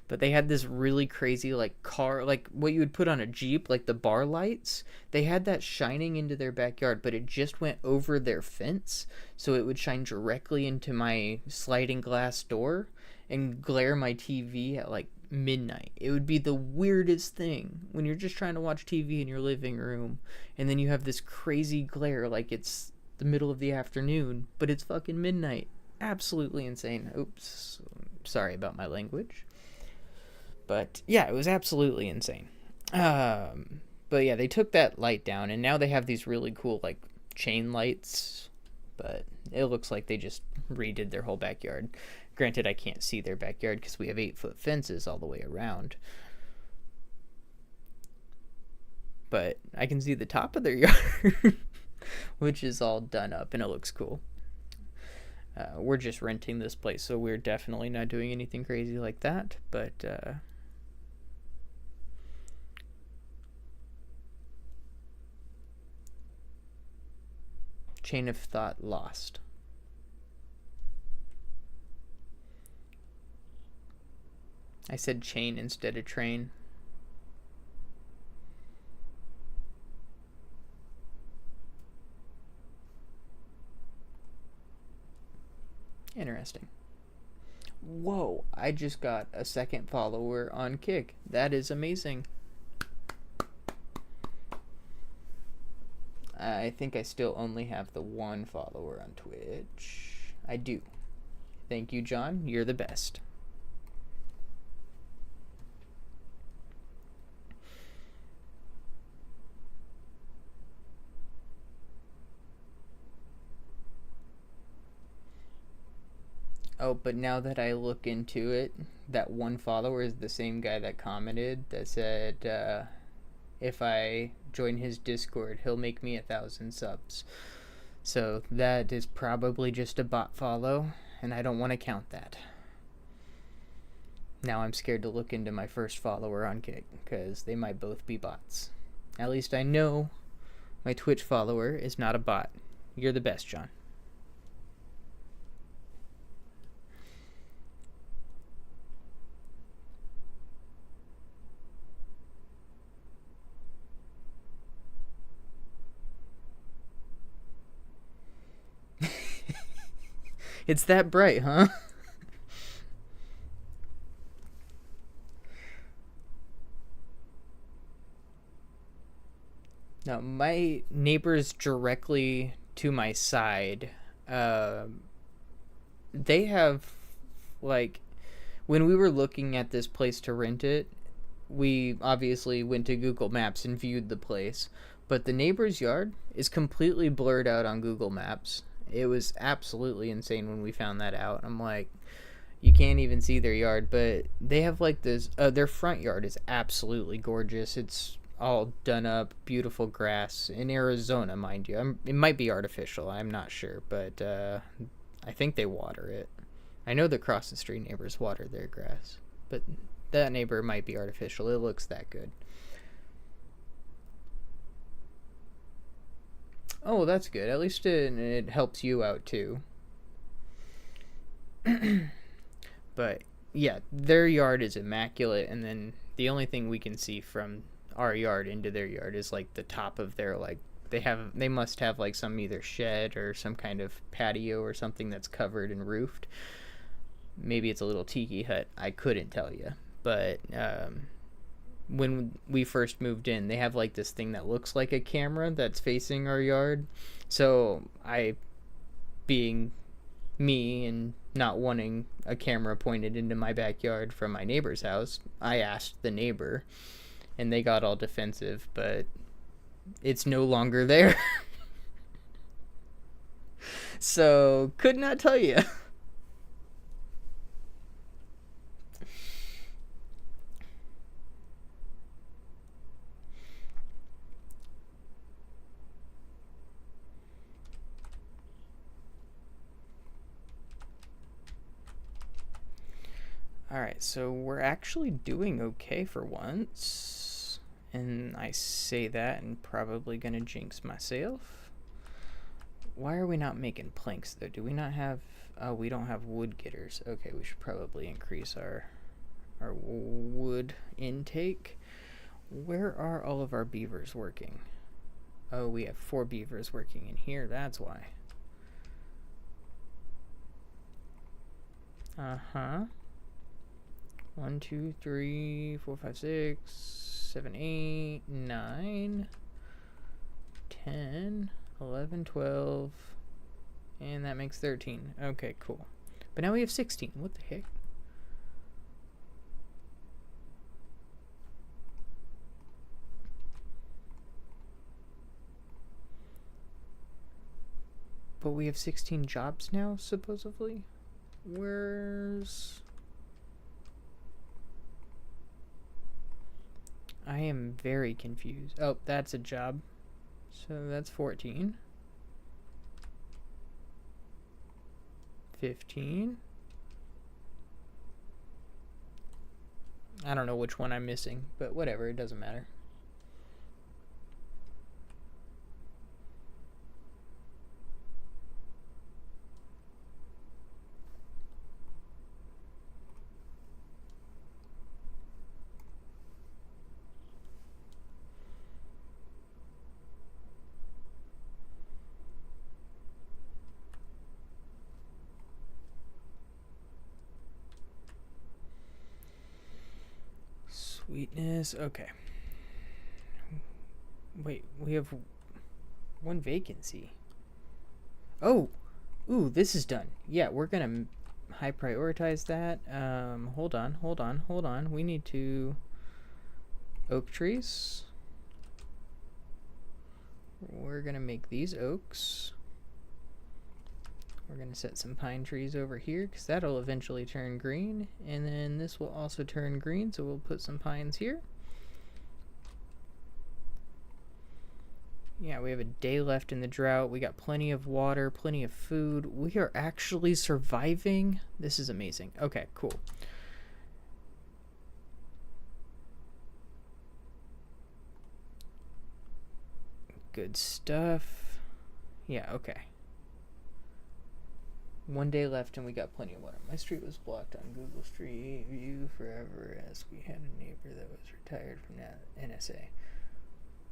But they had this really crazy like car, like what you would put on a Jeep, like the bar lights. They had that shining into their backyard, but it just went over their fence, so it would shine directly into my sliding glass door and glare my TV at like midnight. It would be the weirdest thing when you're just trying to watch TV in your living room, and then you have this crazy glare like it's the middle of the afternoon, but it's fucking midnight. Absolutely insane. Oops. Sorry about my language. But yeah, it was absolutely insane. But yeah, they took that light down, and now they have these really cool like chain lights. But it looks like they just redid their whole backyard. Granted, I can't see their backyard because we have 8-foot fences all the way around. But I can see the top of their yard, which is all done up, and it looks cool. We're just renting this place, so we're definitely not doing anything crazy like that. But chain of thought lost. I said chain instead of train. Interesting. Whoa, I just got a second follower on Kick. That is amazing. I think I still only have the 1 follower on Twitch. I do. Thank you, John. You're the best. Oh, but now that I look into it, that 1 follower is the same guy that commented that said, if I join his Discord, he'll make me 1,000 subs. So that is probably just a bot follow, and I don't want to count that. Now I'm scared to look into my first follower on Kick, because they might both be bots. At least I know my Twitch follower is not a bot. You're the best, John. It's that bright, huh? Now, my neighbors directly to my side, they have, like, when we were looking at this place to rent it, we obviously went to Google Maps and viewed the place. But the neighbor's yard is completely blurred out on Google Maps. It was absolutely insane when we found that out. I'm like, you can't even see their yard, but they have like this. Their front yard is absolutely gorgeous. It's all done up, beautiful grass in Arizona, mind you. It might be artificial. I'm not sure, but I think they water it. I know the cross the street neighbors water their grass, but that neighbor might be artificial. It looks that good. Oh, that's good. At least it helps you out too. But yeah, their yard is immaculate, and then the only thing we can see from our yard into their yard is like the top of their like they must have like some either shed or some kind of patio or something that's covered and roofed. Maybe it's a little tiki hut. I couldn't tell you, but when we first moved in, they have like this thing that looks like a camera that's facing our yard. So I, being me and not wanting a camera pointed into my backyard from my neighbor's house, I asked the neighbor and they got all defensive, but it's no longer there. So, could not tell you. Alright, so we're actually doing okay for once. And I say that and probably gonna jinx myself. Why are we not making planks though? Do we not have... Oh, we don't have wood getters. Okay, we should probably increase our wood intake. Where are all of our beavers working? Oh, we have 4 beavers working in here. That's why. Uh-huh. 1, 2, 3, 4, 5, 6, 7, 8, 9, 10, 11, 12, and that makes 13. Okay, cool. But now we have 16. What the heck? But we have 16 jobs now, supposedly? Where's... I am very confused. Oh, that's a job. So that's 14. 15. I don't know which one I'm missing, but whatever, it doesn't matter. Sweetness, okay. Wait, we have 1 vacancy. Oh! Ooh, this is done. Yeah, we're gonna high prioritize that. Hold on. We need to... Oak trees. We're gonna make these oaks. We're gonna set some pine trees over here because that'll eventually turn green, and then this will also turn green, so we'll put some pines here. Yeah, we have a day left in the drought. We got plenty of water, plenty of food. We are actually surviving. This is amazing. Okay, cool. Good stuff. Yeah, okay. 1 day left and we got plenty of water. My street was blocked on Google Street View forever as we had a neighbor that was retired from that NSA.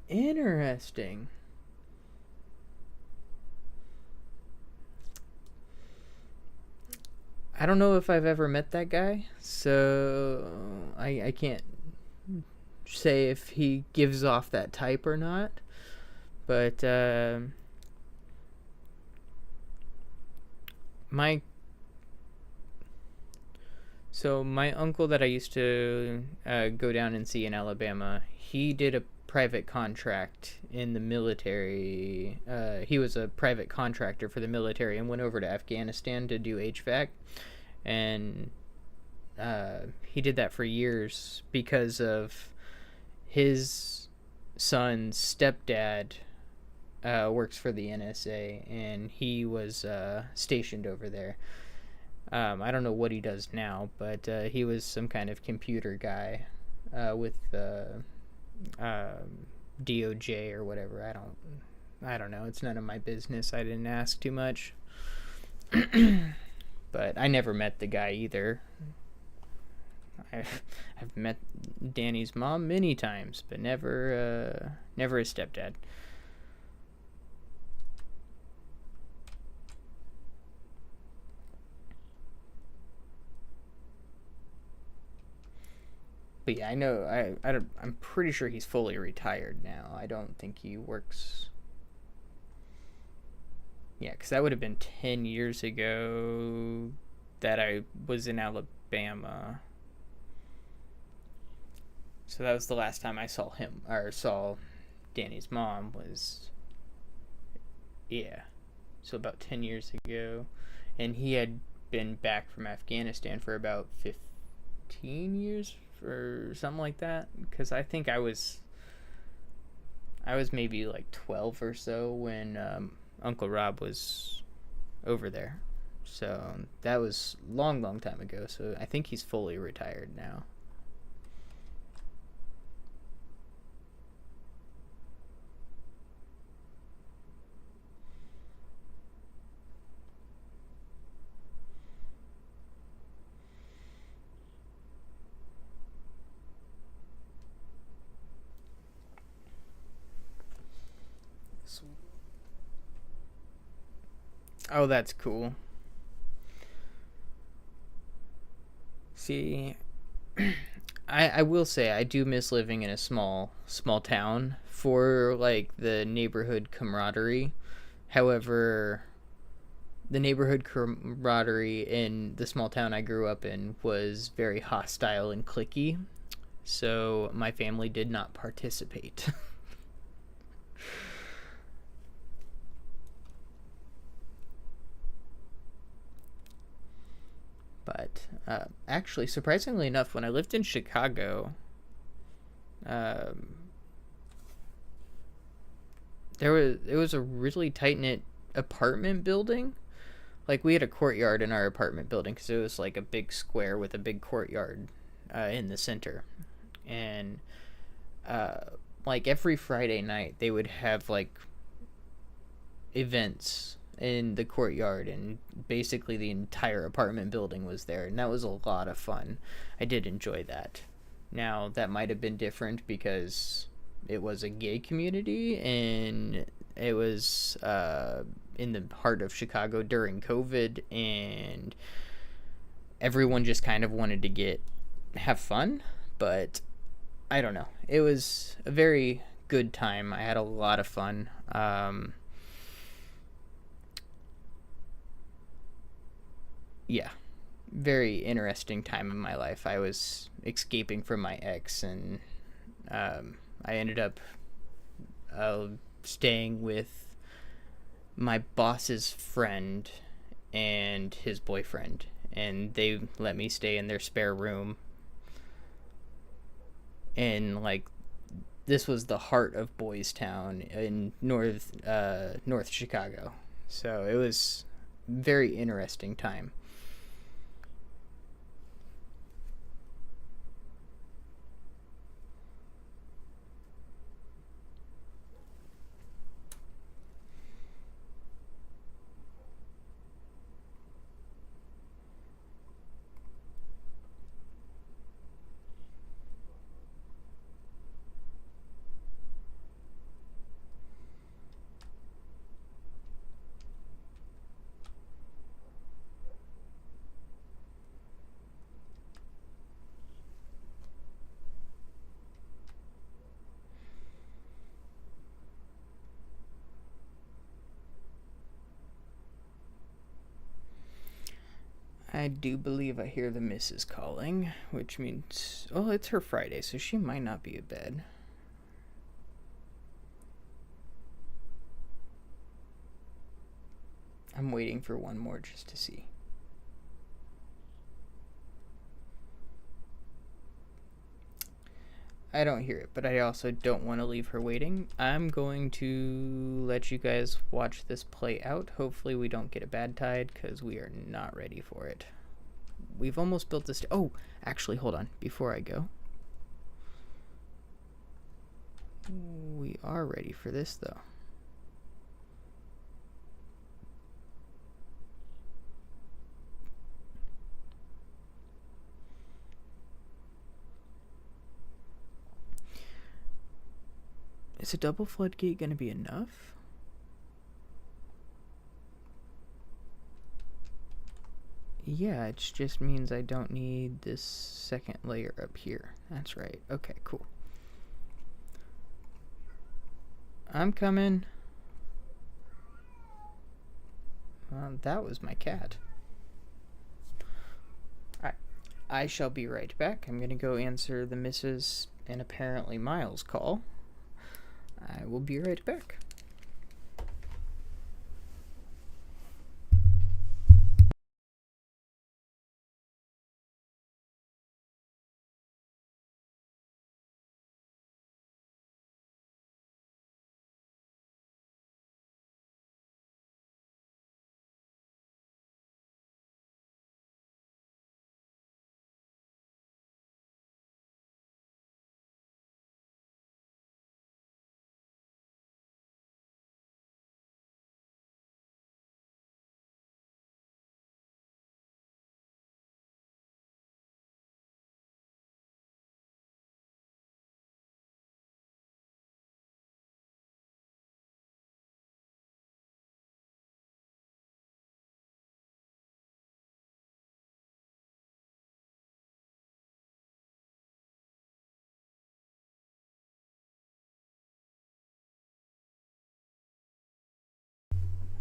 Interesting. I don't know if I've ever met that guy, so I can't say if he gives off that type or not. But my uncle that I used to go down and see in Alabama, he did a private contract in the military. He was a private contractor for the military and went over to Afghanistan to do HVAC, and he did that for years because of his son's stepdad works for the NSA, and he was stationed over there. I don't know what he does now, but he was some kind of computer guy with DOJ or whatever. I don't know. It's none of my business. I didn't ask too much. But I never met the guy either. I've met Danny's mom many times, but never his stepdad. But yeah, I know. I'm pretty sure he's fully retired now. I don't think he works. Yeah, because that would have been 10 years ago that I was in Alabama. So that was the last time I saw him, or saw Danny's mom was, yeah, so about 10 years ago. And he had been back from Afghanistan for about 15 years or something like that. Because I think I was maybe like 12 or so when Uncle Rob was over there. So that was long, long time ago. So I think he's fully retired now. Oh, that's cool. See, I will say I do miss living in a small town for like the neighborhood camaraderie. However, the neighborhood camaraderie in the small town I grew up in was very hostile and cliquey, so my family did not participate. But actually, surprisingly enough, when I lived in Chicago, um, it was a really tight knit apartment building. Like we had a courtyard in our apartment building because it was like a big square with a big courtyard in the center, and uh, like every Friday night they would have like events in the courtyard, and basically the entire apartment building was there, and that was a lot of fun. I did enjoy that. Now that might have been different because it was a gay community and it was in the heart of Chicago during COVID, and everyone just kind of wanted to have fun. But I don't know, it was a very good time. I had a lot of fun. Yeah, very interesting time in my life. I was escaping from my ex, and I ended up uh, staying with my boss's friend and his boyfriend, and they let me stay in their spare room. And like, this was the heart of Boys Town in North Chicago, so it was very interesting time. I do believe I hear the missus calling, which means, oh, it's her Friday, so she might not be in bed. I'm waiting for one more just to see. I don't hear it, but I also don't want to leave her waiting. I'm going to let you guys watch this play out. Hopefully we don't get a bad tide, because we are not ready for it. We've almost built this. Oh, actually, hold on. Before I go, we are ready for this, though. Is a double floodgate going to be enough? Yeah, it just means I don't need this second layer up here. That's right. Okay, cool. I'm coming. That was my cat. Alright. I shall be right back. I'm going to go answer the missus and apparently Miles' call. I will be right back.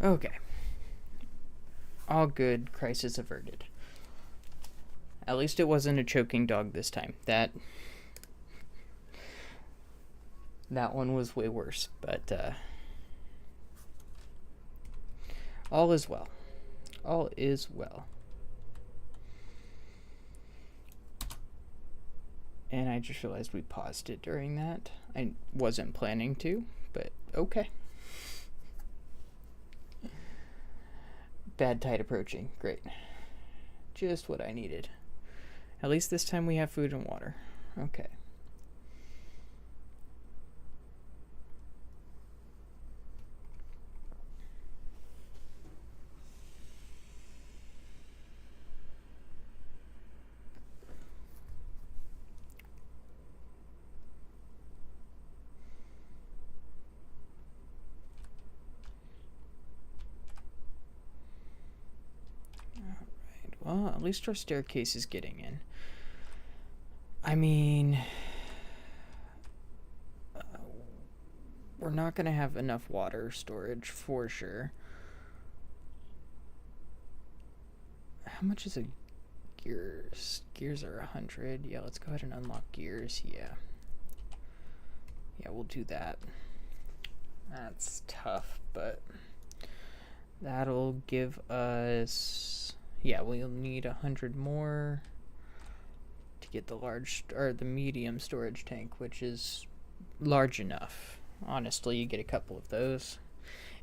Okay. All good, crisis averted. At least it wasn't a choking dog this time. That one was way worse, but all is well. All is well. And I just realized we paused it during that. I wasn't planning to, but okay. Bad tide approaching. Great. Just what I needed. At least this time we have food and water. Okay. Well, at least our staircase is getting in. I mean, we're not going to have enough water storage for sure. How much is a gears? Gears are 100. Yeah, let's go ahead and unlock gears. Yeah, we'll do that. That's tough, but that'll give us... Yeah, we'll need 100 more to get the medium storage tank, which is large enough. Honestly, you get a couple of those.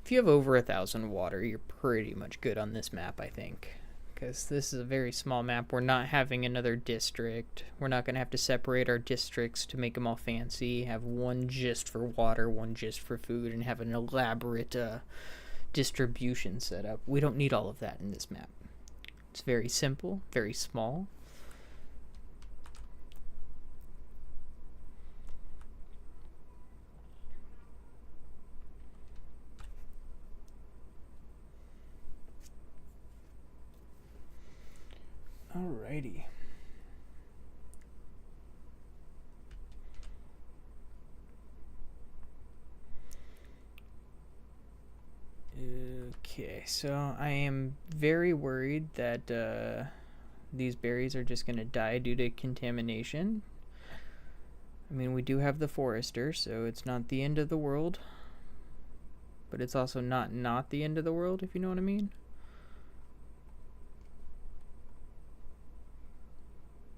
If you have over 1,000 water, you're pretty much good on this map, I think. Because this is a very small map. We're not having another district. We're not going to have to separate our districts to make them all fancy. Have one just for water, one just for food, and have an elaborate distribution set up. We don't need all of that in this map. It's very simple, very small. Alrighty. Okay, so I am very worried that these berries are just going to die due to contamination. I mean, we do have the forester, so it's not the end of the world. But it's also not the end of the world, if you know what I mean.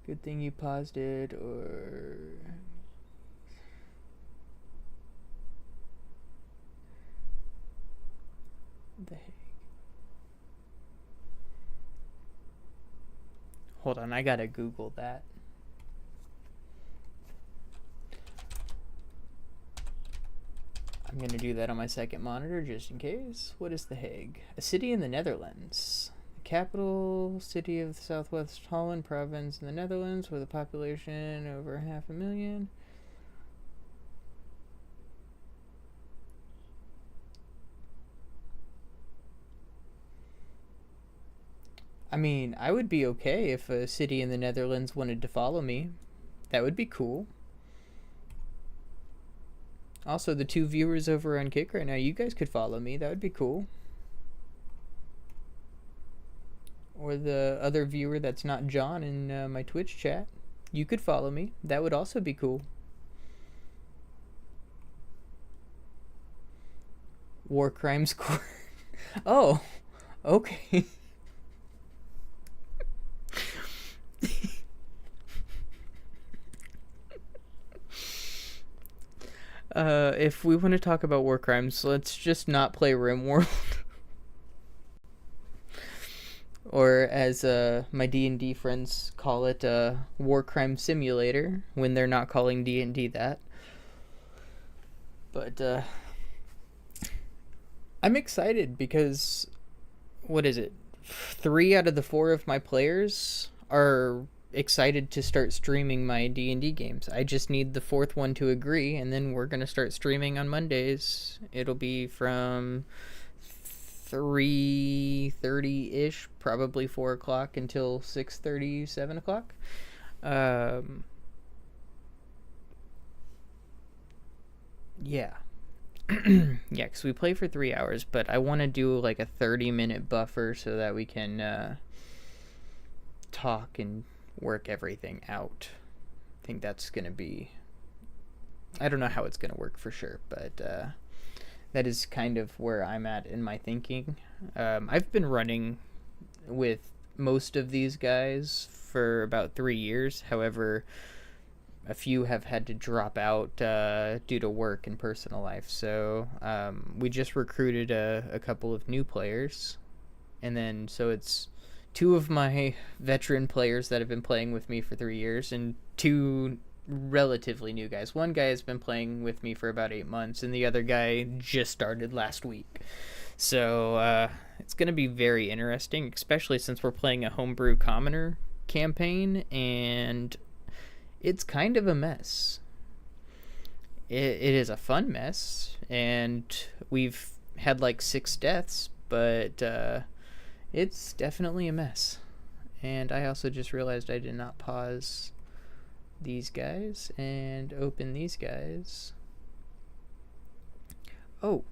Good thing you paused it, or... The heck? Hold on, I gotta Google that. I'm gonna do that on my second monitor just in case. What is The Hague? A city in the Netherlands. The capital city of the Southwest Holland province in the Netherlands with a population over 500,000. I mean, I would be okay if a city in the Netherlands wanted to follow me. That would be cool. Also, the 2 viewers over on Kick right now, you guys could follow me. That would be cool. Or the other viewer that's not John in my Twitch chat. You could follow me. That would also be cool. War Crimes Court. Oh, okay. If we want to talk about war crimes, let's just not play RimWorld. Or as my D&D friends call it, War Crime Simulator, when they're not calling D&D that. But I'm excited because, what is it? 3 out of the 4 of my players are excited to start streaming my D&D games. I just need the 4th one to agree, and then we're going to start streaming on Mondays. It'll be from 3:30-ish, probably 4 o'clock until 6:30, 7 o'clock. Yeah. Yeah, because we play for 3 hours, but I want to do like a 30-minute buffer so that we can talk and work everything out. I think that's going to be... I don't know how it's going to work for sure, but that is kind of where I'm at in my thinking. I've been running with most of these guys for about 3 years. However, a few have had to drop out due to work and personal life. So we just recruited a couple of new players. And then so it's 2 of my veteran players that have been playing with me for 3 years and 2 relatively new guys. One guy has been playing with me for about 8 months, and the other guy just started last week. So it's going to be very interesting, especially since we're playing a homebrew commoner campaign, and it's kind of a mess. It is a fun mess, and we've had like 6 deaths, but it's definitely a mess. And I also just realized I did not pause these guys and open these guys. Oh,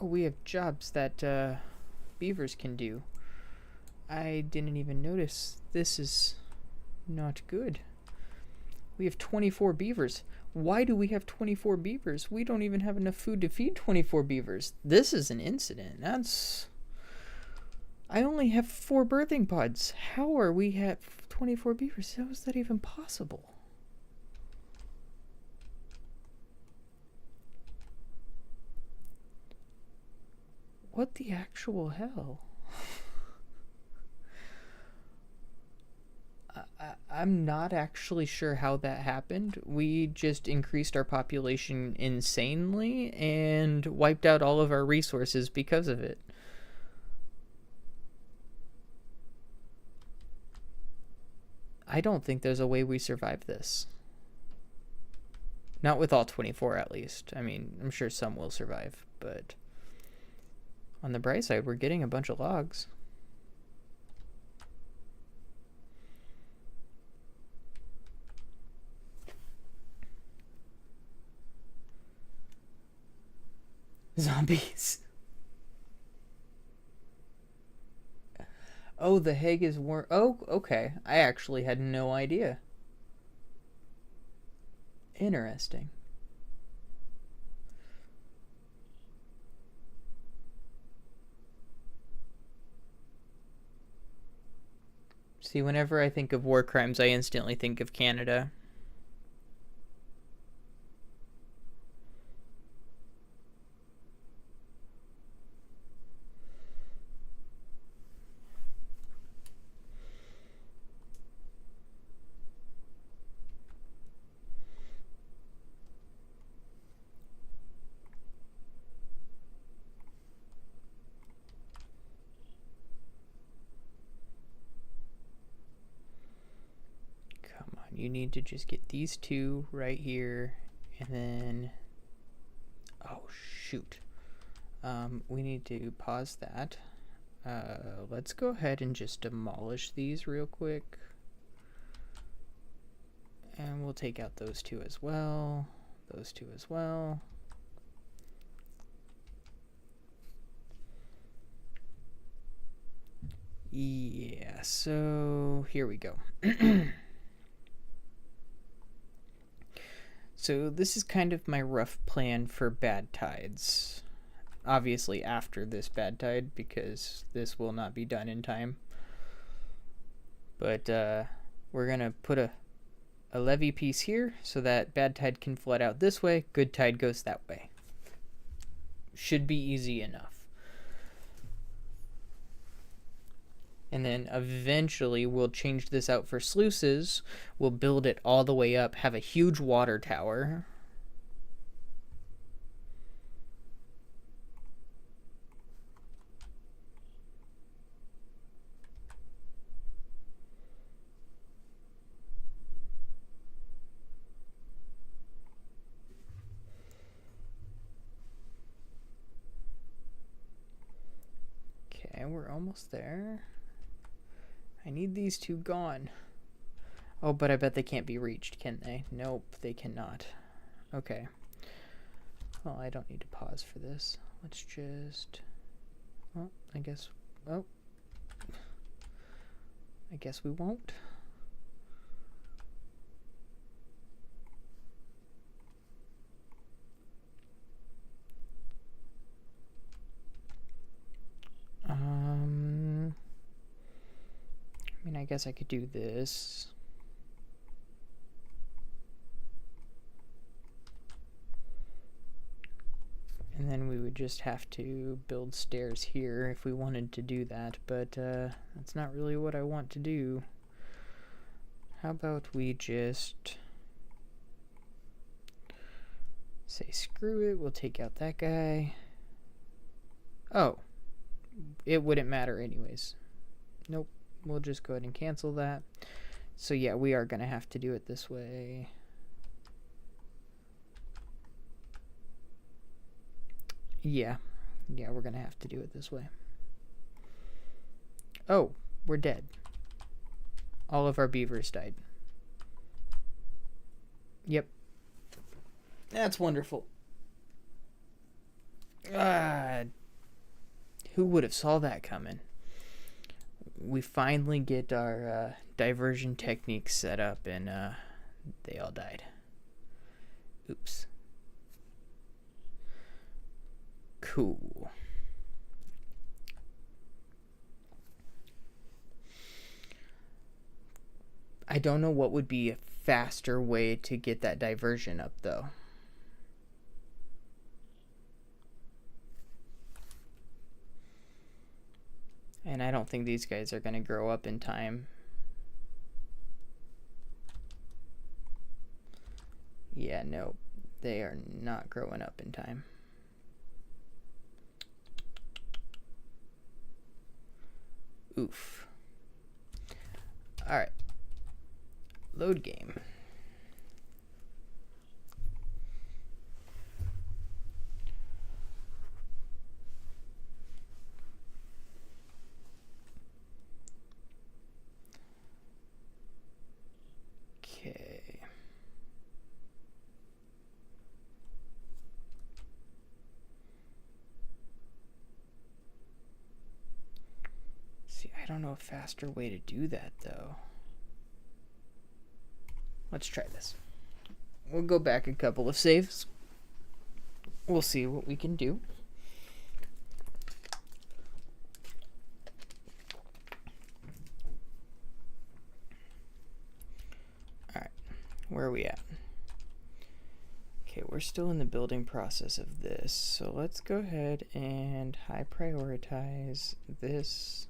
we have jobs that beavers can do. I didn't even notice. This is not good. We have 24 beavers. Why do we have 24 beavers? We don't even have enough food to feed 24 beavers. This is an incident. I only have 4 birthing pods. How are we at 24 beavers? How is that even possible? What the actual hell? I'm not actually sure how that happened. We just increased our population insanely and wiped out all of our resources because of it. I don't think there's a way we survive this. Not with all 24, at least. I mean, I'm sure some will survive, but on the bright side, we're getting a bunch of logs. Zombies. Oh, the Hague is warm. Oh, okay. I actually had no idea. Interesting. See, whenever I think of war crimes, I instantly think of Canada. You need to just get these 2 right here, and then... Oh, shoot. We need to pause that. Let's go ahead and just demolish these real quick. And we'll take out those 2 as well. Those 2 as well. Yeah, so here we go. So this is kind of my rough plan for bad tides. Obviously after this bad tide, because this will not be done in time. But we're going to put a levee piece here so that bad tide can flood out this way, good tide goes that way. Should be easy enough. And then eventually we'll change this out for sluices. We'll build it all the way up, have a huge water tower. Okay, we're almost there. I need these two gone. Oh, but I bet they can't be reached, can they? Nope, they cannot. Okay. Well, I don't need to pause for this. Let's just... Well, I guess... Oh. I guess we won't. I mean, I guess I could do this. And then we would just have to build stairs here if we wanted to do that, but that's not really what I want to do. How about we just say screw it, we'll take out that guy. Oh, it wouldn't matter anyways. Nope, we'll just go ahead and cancel that. So yeah, we are gonna have to do it this way. Yeah, we're gonna have to do it this way. Oh, we're dead. All of our beavers died. Yep. That's wonderful. Who would have saw that coming? We finally get our diversion techniques set up, and they all died. Oops. Cool. I don't know what would be a faster way to get that diversion up, though. And I don't think these guys are going to grow up in time. Yeah, no, they are not growing up in time. Oof. Alright. Load game. Okay. See, I don't know a faster way to do that, though. Let's try this. We'll go back a couple of saves. We'll see what we can do. Alright, where are we at? Okay, we're still in the building process of this, so let's go ahead and high prioritize this,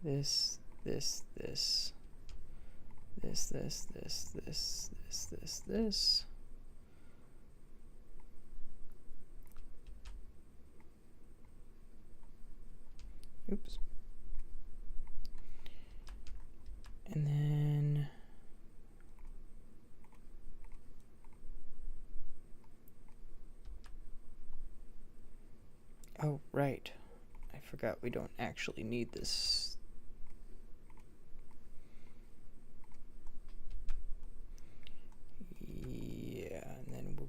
this, this, this. This. Oops. And then oh, right. I forgot we don't actually need this.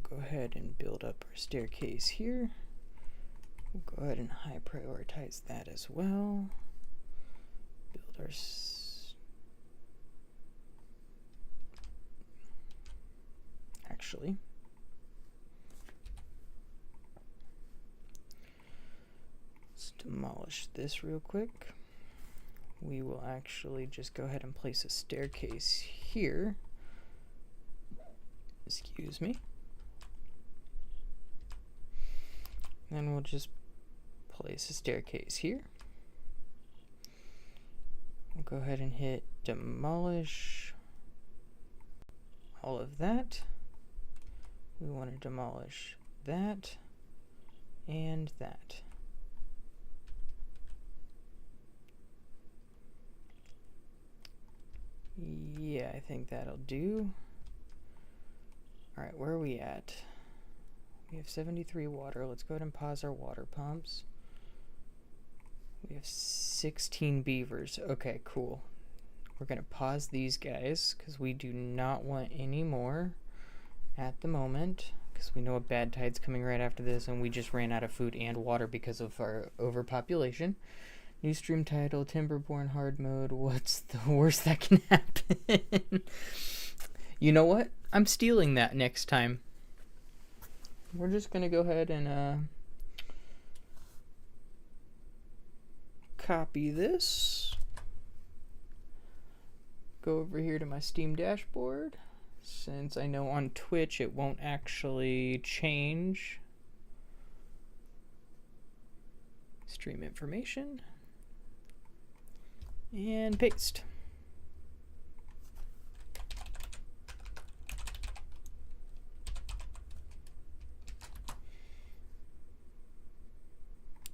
Go ahead and build up our staircase here. We'll go ahead and high prioritize that as well. Build our actually, demolish this real quick. We will actually just go ahead and place a staircase here. Excuse me. Then we'll just place a staircase here. We'll go ahead and hit demolish all of that. We want to demolish that and that. Yeah, I think that'll do. Alright, where are we at? We have 73 water. Let's go ahead and pause our water pumps. We have 16 beavers. Okay, cool. We're going to pause these guys because we do not want any more at the moment, because we know a bad tide's coming right after this, and we just ran out of food and water because of our overpopulation. New stream title, Timberborn hard mode. What's the worst that can happen? You know what? I'm stealing that next time. We're just going to go ahead and copy this. Go over here to my Steam dashboard. Since I know on Twitch it won't actually change. Stream information. And paste.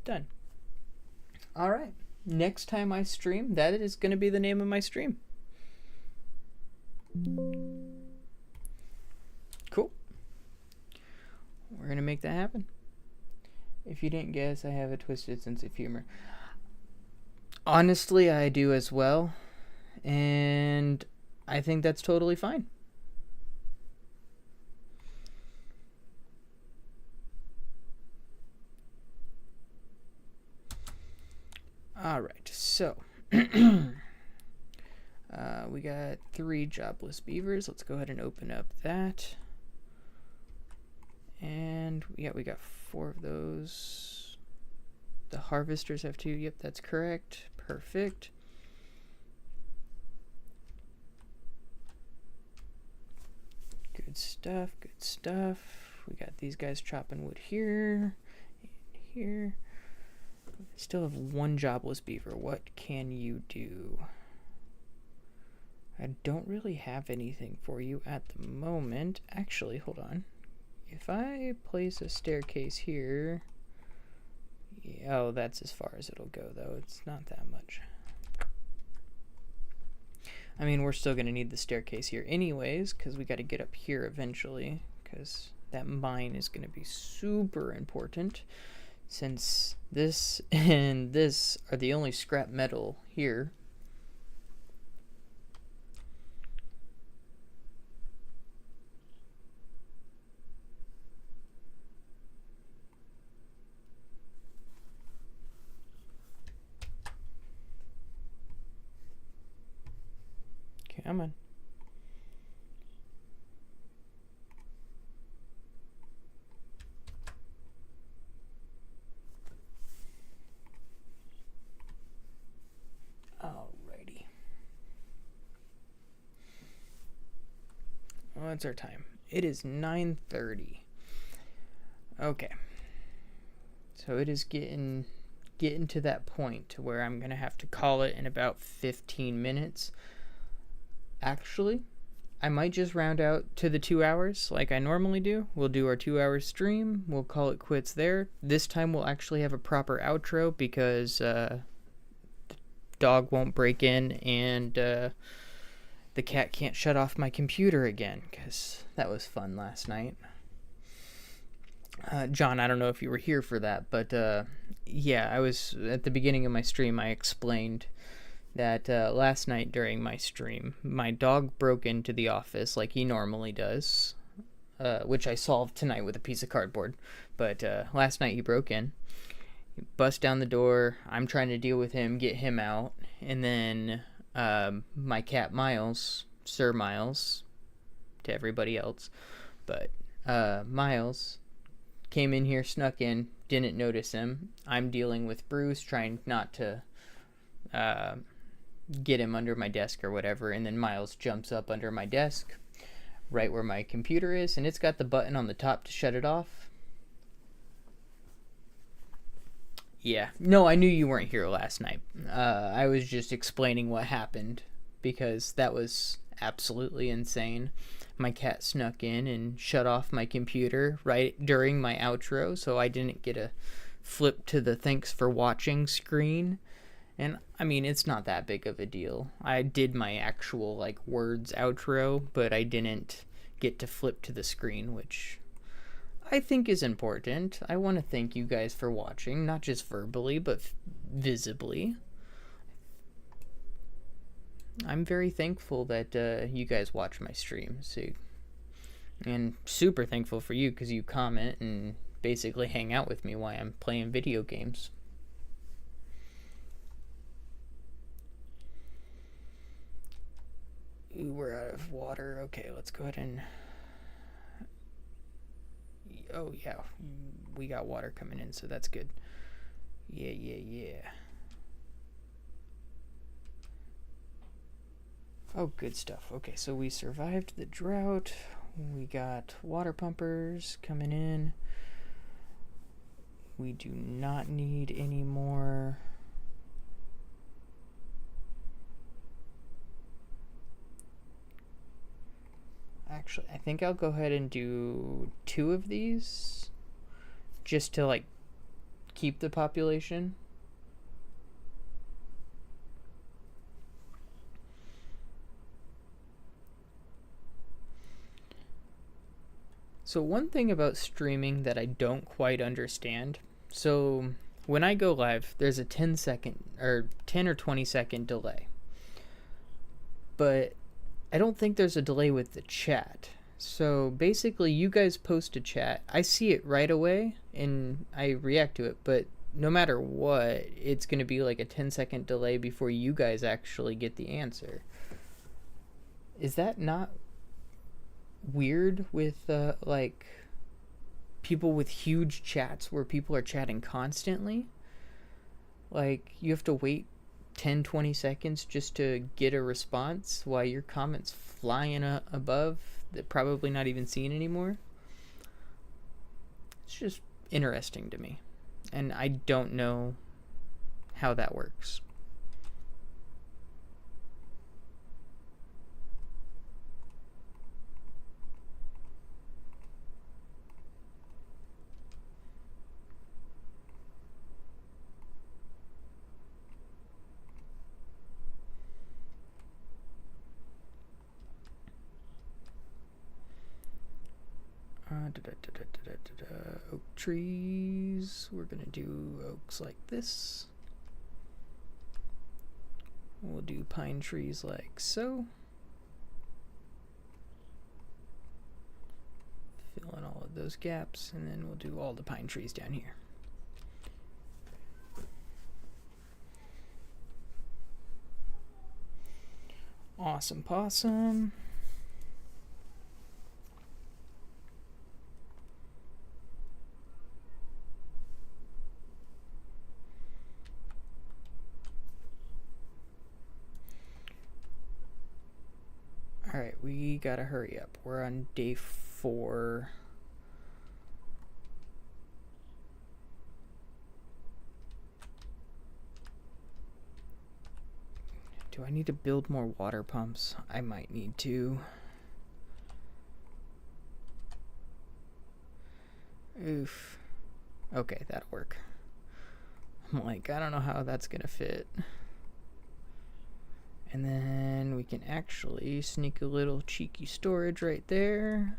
Done. All right. Next time I stream, that is going to be the name of my stream. Cool. We're going to make that happen. If you didn't guess, I have a twisted sense of humor. Honestly, I do as well. And I think that's totally fine. All right, so we got 3 jobless beavers. Let's go ahead and open up that. And yeah, we got 4 of those. The harvesters have 2. Yep, that's correct. Perfect. Good stuff, good stuff. We got these guys chopping wood here and here. Still have 1 jobless beaver. What can you do? I don't really have anything for you at the moment. Actually, hold on. If I place a staircase here... Yeah, oh, that's as far as it'll go, though. It's not that much. I mean, we're still going to need the staircase here anyways, because we got to get up here eventually, because that mine is going to be super important, since this and this are the only scrap metal here. Come on. Alrighty. Well, that's our time. It is 9:30. Okay. So it is getting to that point to where I'm gonna have to call it in about 15 minutes. Actually, I might just round out to the 2 hours like I normally do. We'll do our 2-hour stream. We'll call it quits there. This time we'll actually have a proper outro because the dog won't break in and the cat can't shut off my computer again, because that was fun last night. John, I don't know if you were here for that, but yeah, I was at the beginning of my stream. I explained that last night during my stream, my dog broke into the office like he normally does, which I solved tonight with a piece of cardboard. But last night he broke in, he bust down the door. I'm trying to deal with him, get him out, and then my cat Miles, Sir Miles, to everybody else, but Miles came in here, snuck in, didn't notice him. I'm dealing with Bruce, trying not to get him under my desk or whatever, and then Miles jumps up under my desk, right where my computer is, and it's got the button on the top to shut it off. Yeah. No, I knew you weren't here last night. I was just explaining what happened, because that was absolutely insane. My cat snuck in and shut off my computer right during my outro, so I didn't get a flip to the thanks for watching screen. And I mean, it's not that big of a deal. I did my actual like words outro, but I didn't get to flip to the screen, which I think is important. I want to thank you guys for watching, not just verbally, but visibly. I'm very thankful that you guys watch my streams, and super thankful for you because you comment and basically hang out with me while I'm playing video games. Ooh, we're out of water. Okay, let's go ahead and... Oh, yeah. We got water coming in, so that's good. Yeah. Oh, good stuff. Okay, so we survived the drought. We got water pumpers coming in. We do not need any more. Actually, I think I'll go ahead and do 2 of these just to like keep the population. So one thing about streaming that I don't quite understand, so when I go live, there's a 10 or 20-second delay. But I don't think there's a delay with the chat. So basically, you guys post a chat, I see it right away and I react to it, but no matter what, it's going to be like a 10-second delay before you guys actually get the answer. Is that not weird with like people with huge chats where people are chatting constantly? Like, you have to wait 10-20 seconds just to get a response while your comments flying above that probably not even seen anymore. It's just interesting to me, and I don't know how that works. Oak trees. We're gonna do oaks like this. We'll do pine trees like so. Fill in all of those gaps, and then we'll do all the pine trees down here. Awesome possum. Alright, we gotta hurry up. We're on day 4. Do I need to build more water pumps? I might need to. Oof. Okay, that'll work. I'm like, I don't know how that's gonna fit. And then we can actually sneak a little cheeky storage right there.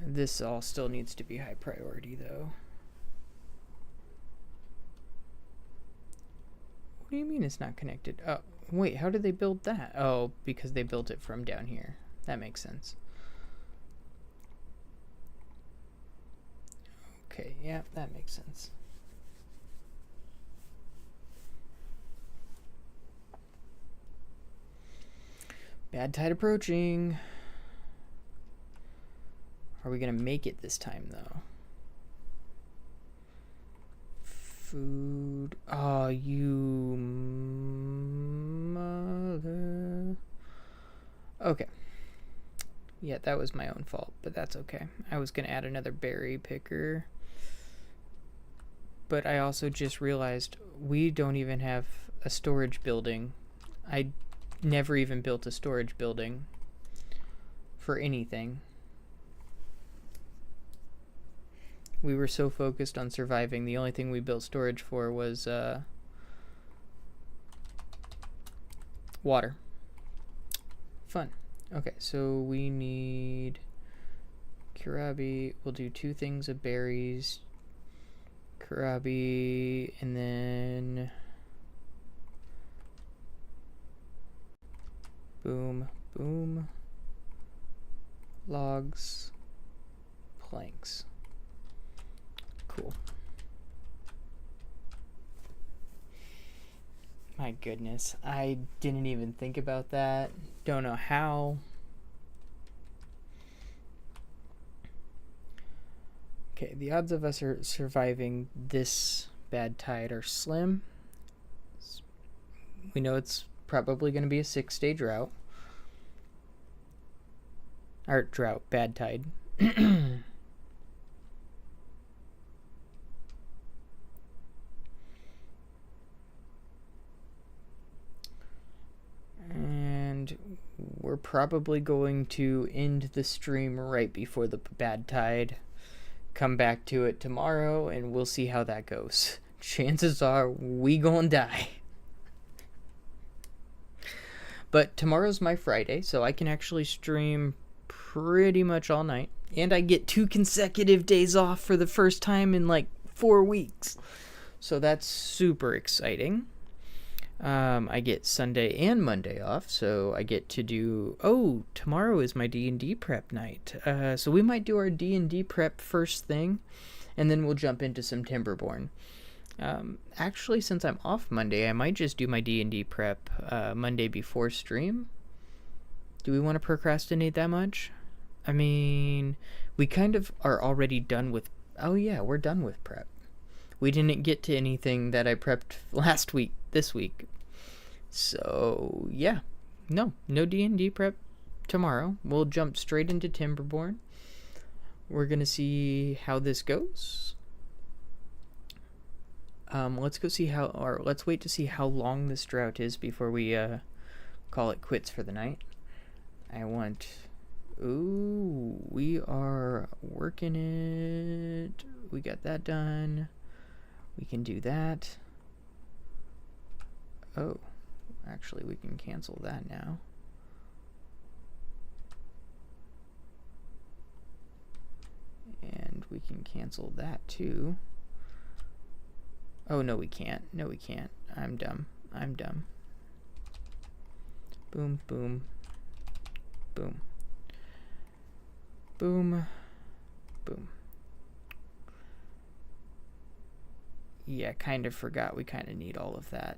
This all still needs to be high priority though. What do you mean it's not connected? Oh, wait, how did they build that? Oh, because they built it from down here. That makes sense. Okay, yeah, that makes sense. Bad tide approaching. Are we going to make it this time, though? Food. Oh, you mother. Okay. Yeah, that was my own fault, but that's okay. I was going to add another berry picker. But I also just realized we don't even have a storage building. I never even built a storage building for anything. We were so focused on surviving. The only thing we built storage for was water. Fun. Okay, so we need kurabi. We'll do 2 things of berries. Kurabi, and then boom, boom, logs, planks. Cool. My goodness, I didn't even think about that. Don't know how. Okay, the odds of us surviving this bad tide are slim. We know it's probably going to be a 6-day drought. Or drought, bad tide. And we're probably going to end the stream right before the bad tide. Come back to it tomorrow and we'll see how that goes. Chances are we gonna die. But tomorrow's my Friday, so I can actually stream pretty much all night. And I get 2 consecutive days off for the first time in like 4 weeks. So that's super exciting. I get Sunday and Monday off, so I get to do... Oh, tomorrow is my D&D prep night. So we might do our D&D prep first thing, and then we'll jump into some Timberborn. Actually, since I'm off Monday, I might just do my D&D prep Monday before stream. Do we want to procrastinate that much? I mean, we kind of are already done with... Oh yeah, we're done with prep. We didn't get to anything that I prepped last week, this week. So, yeah. No D&D prep tomorrow. We'll jump straight into Timberborn. We're going to see how this goes. Let's go see how, or let's wait to see how long this drought is before we call it quits for the night. Ooh, we are working it. We got that done. We can do that. Oh, actually we can cancel that now. And we can cancel that too. Oh, no we can't. No we can't. I'm dumb. Boom, boom, boom. Boom, boom. Yeah, kind of forgot we kind of need all of that.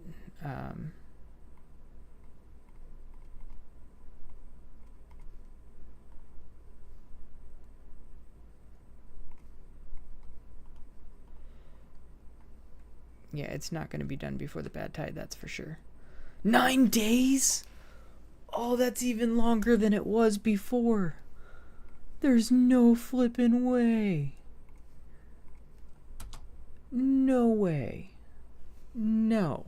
Yeah, it's not going to be done before the bad tide, that's for sure. 9 days? Oh, that's even longer than it was before. There's no flippin' way. No way. No.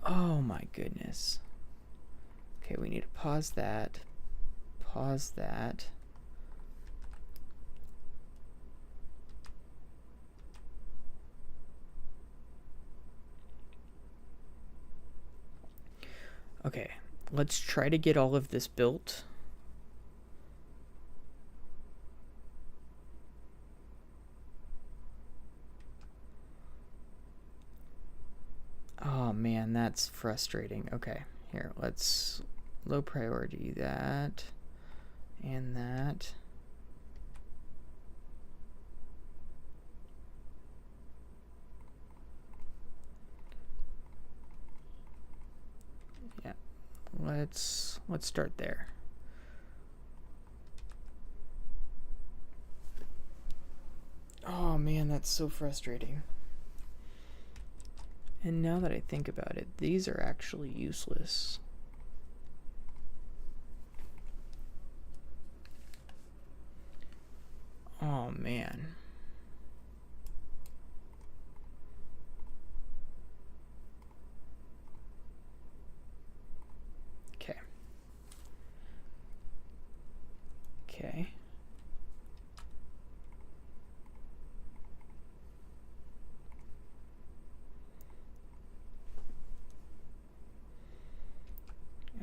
Oh my goodness. Okay, we need to pause that. Pause that. Okay, let's try to get all of this built. Oh man, that's frustrating. Okay, here, let's low priority that and that. Yeah, let's start there. Oh man, that's so frustrating. And now that I think about it, these are actually useless. Oh man. Okay. Okay.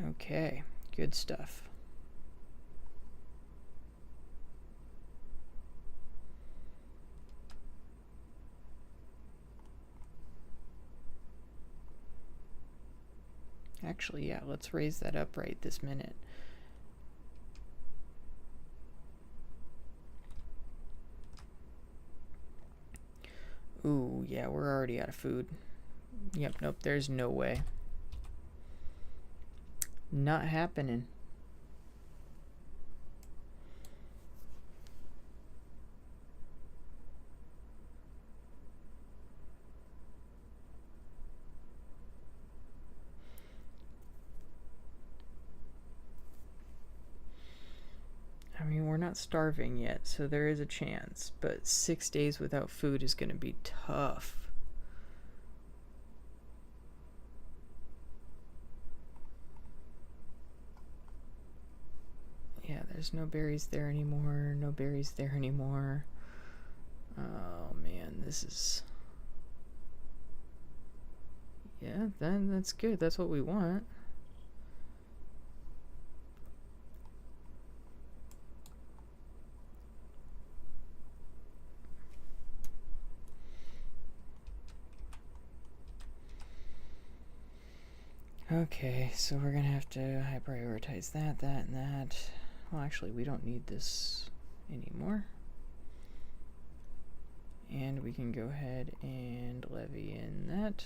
Okay, good stuff. Actually, yeah, let's raise that up right this minute. Ooh, yeah, we're already out of food. Yep, nope, there's no way. Not happening. I mean, we're not starving yet, so there is a chance, but 6 days without food is going to be tough. Yeah, there's no berries there anymore, no berries there anymore. Oh man, this is... Yeah, then that's good, that's what we want. Okay, so we're gonna have to high prioritize that, that, and that. Well, actually, we don't need this anymore. And we can go ahead and levy in that.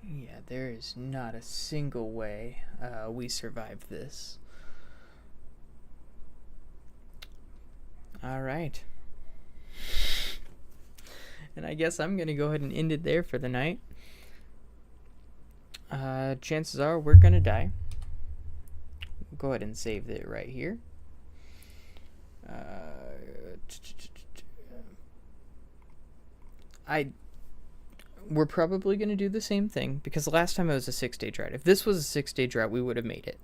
Yeah, there is not a single way we survive this. Alright. And I guess I'm going to go ahead and end it there for the night. Chances are we're going to die. Go ahead and save it right here. We're probably going to do the same thing, because the last time it was a 6-day drought. If this was a 6-day drought, we would have made it.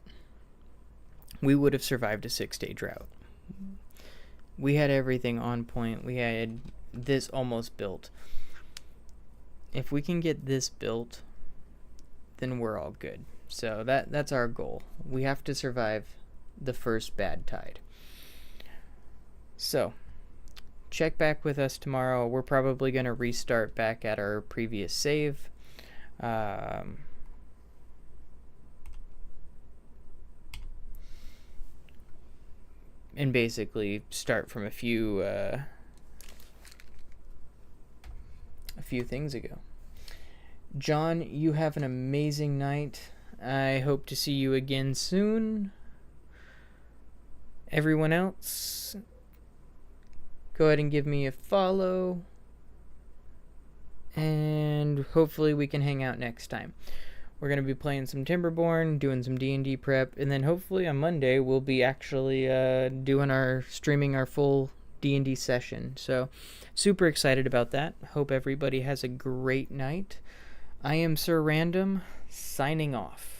We would have survived a 6-day drought. We had everything on point. We had this almost built. If we can get this built, then we're all good. So that's our goal. We have to survive the first bad tide. So check back with us tomorrow. We're probably going to restart back at our previous save. And basically start from a few things ago. John, you have an amazing night. I hope to see you again soon. Everyone else, go ahead and give me a follow, and hopefully we can hang out next time. We're going to be playing some Timberborn, doing some D&D prep, and then hopefully on Monday we'll be actually streaming our full D&D session. So super excited about that. Hope everybody has a great night. I am Sir Random, signing off.